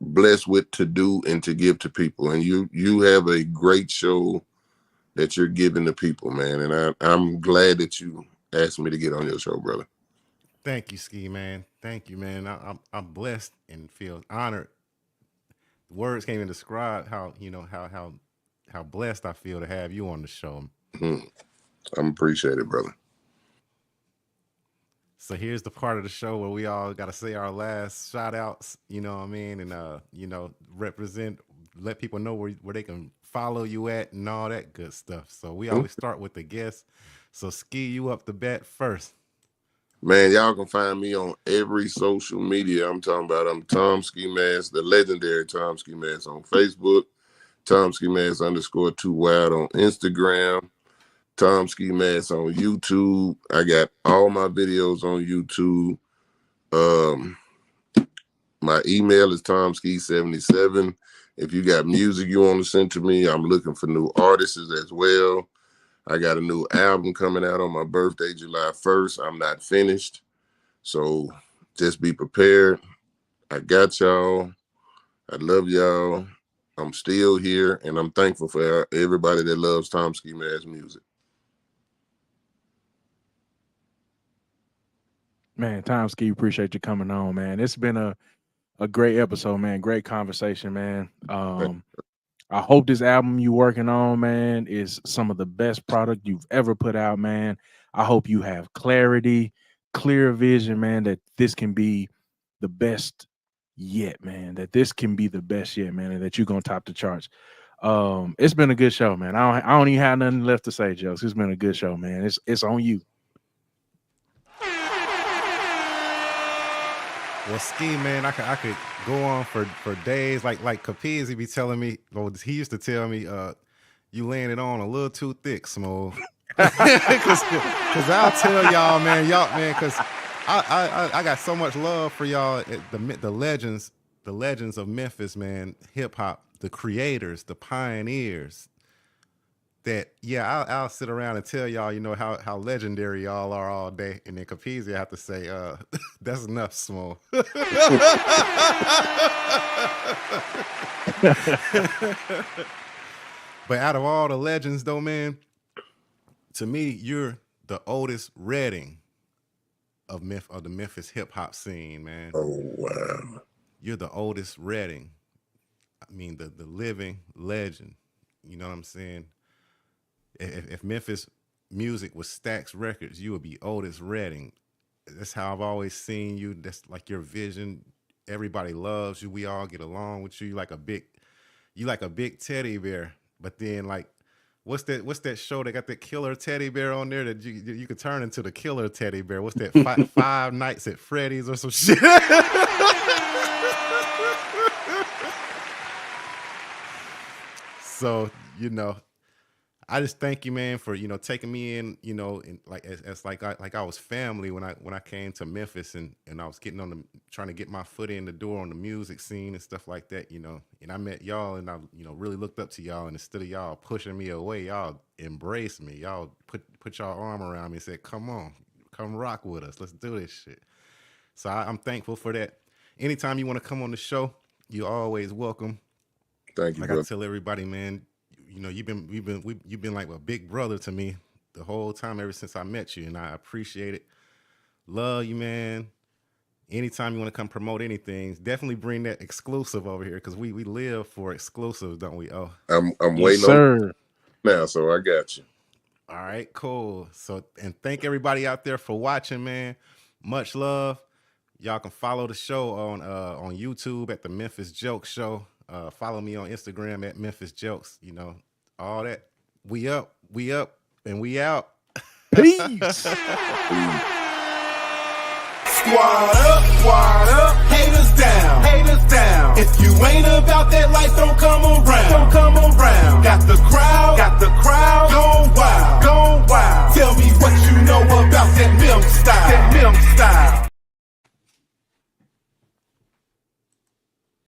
blessed with to do and to give to people. And you have a great show that you're giving to people, man. And I'm glad that you asked me to get on your show, brother. Thank you, Ski, man. Thank you, man. I'm blessed and feel honored. Words can't even describe how, you know, how blessed I feel to have you on the show. I'm appreciated, brother. So here's the part of the show where we all got to say our last shout outs, you know what I mean? And, you know, let people know where they can follow you at and all that good stuff. So we always start with the guests. So Ski, you up the bat first. Man, y'all can find me on every social media. I'm Tom Skeemask, the legendary Tom Skeemask on Facebook, Tom Skeemask _2 wild on Instagram, Tom Skeemask on YouTube. I got all my videos on YouTube. My email is tomski77. If you got music you want to send to me, I'm looking for new artists as well. I got a new album coming out on my birthday, July 1st. I'm not finished. So just be prepared. I got y'all. I love y'all. I'm still here, and I'm thankful for everybody that loves Tom Skeemask music. Man, Tom Ski, appreciate you coming on, man. It's been a great episode, man. Great conversation, man. I hope this album you working on, man, is some of the best product you've ever put out, man. I hope you have clarity, clear vision, man, that this can be the best yet, man. That this can be the best yet, man, and that you're gonna top the charts. It's been a good show, man. I don't even have nothing left to say, Jelks. It's been a good show, man. It's on you. Well, Ski, man, I could go on for days. Like Capizzi be telling me, well, he used to tell me, you laying it on a little too thick, Smooth. Cause I'll tell y'all, man, cause I got so much love for y'all, the legends of Memphis, man, hip hop, the creators, the pioneers. That I'll sit around and tell y'all, how legendary y'all are all day, and then Capizzi, I have to say, that's enough, Small. But out of all the legends, though, man, to me, you're the oldest Redding of the Memphis hip hop scene, man. Oh wow! You're the oldest Redding. I mean, the living legend. You know what I'm saying? If Memphis music was Stax Records, you would be Otis Redding. That's how I've always seen you. That's like your vision. Everybody loves you. We all get along with you. You like a big teddy bear. But then, like, what's that show that got that killer teddy bear on there that you could turn into the killer teddy bear? What's that? Five Nights at Freddy's or some shit? So, I just thank you, man, for taking me in, and like as like I was family when I came to Memphis, and I was trying to get my foot in the door on the music scene and stuff like that, and I met y'all, and I really looked up to y'all, and instead of y'all pushing me away, y'all embraced me, y'all put y'all arm around me and said, come on, come rock with us, let's do this shit. So I'm thankful for that. Anytime you want to come on the show, you're always welcome. Thank you. Like I tell everybody, man. You've been like a big brother to me the whole time ever since I met you, and I appreciate it. Love you, man. Anytime you want to come promote anything, definitely bring that exclusive over here, because we live for exclusives, don't we? Oh, I'm Yes, waiting on now, so I got you. all right, cool. So, and thank everybody out there for watching, man. Much love. Y'all can follow the show on YouTube at the Memphis Jelks Show. Follow me on Instagram at Memphis Jelks. All that. We up, and we out. Peace. Squad up, haters down. If you ain't about that life, don't come around.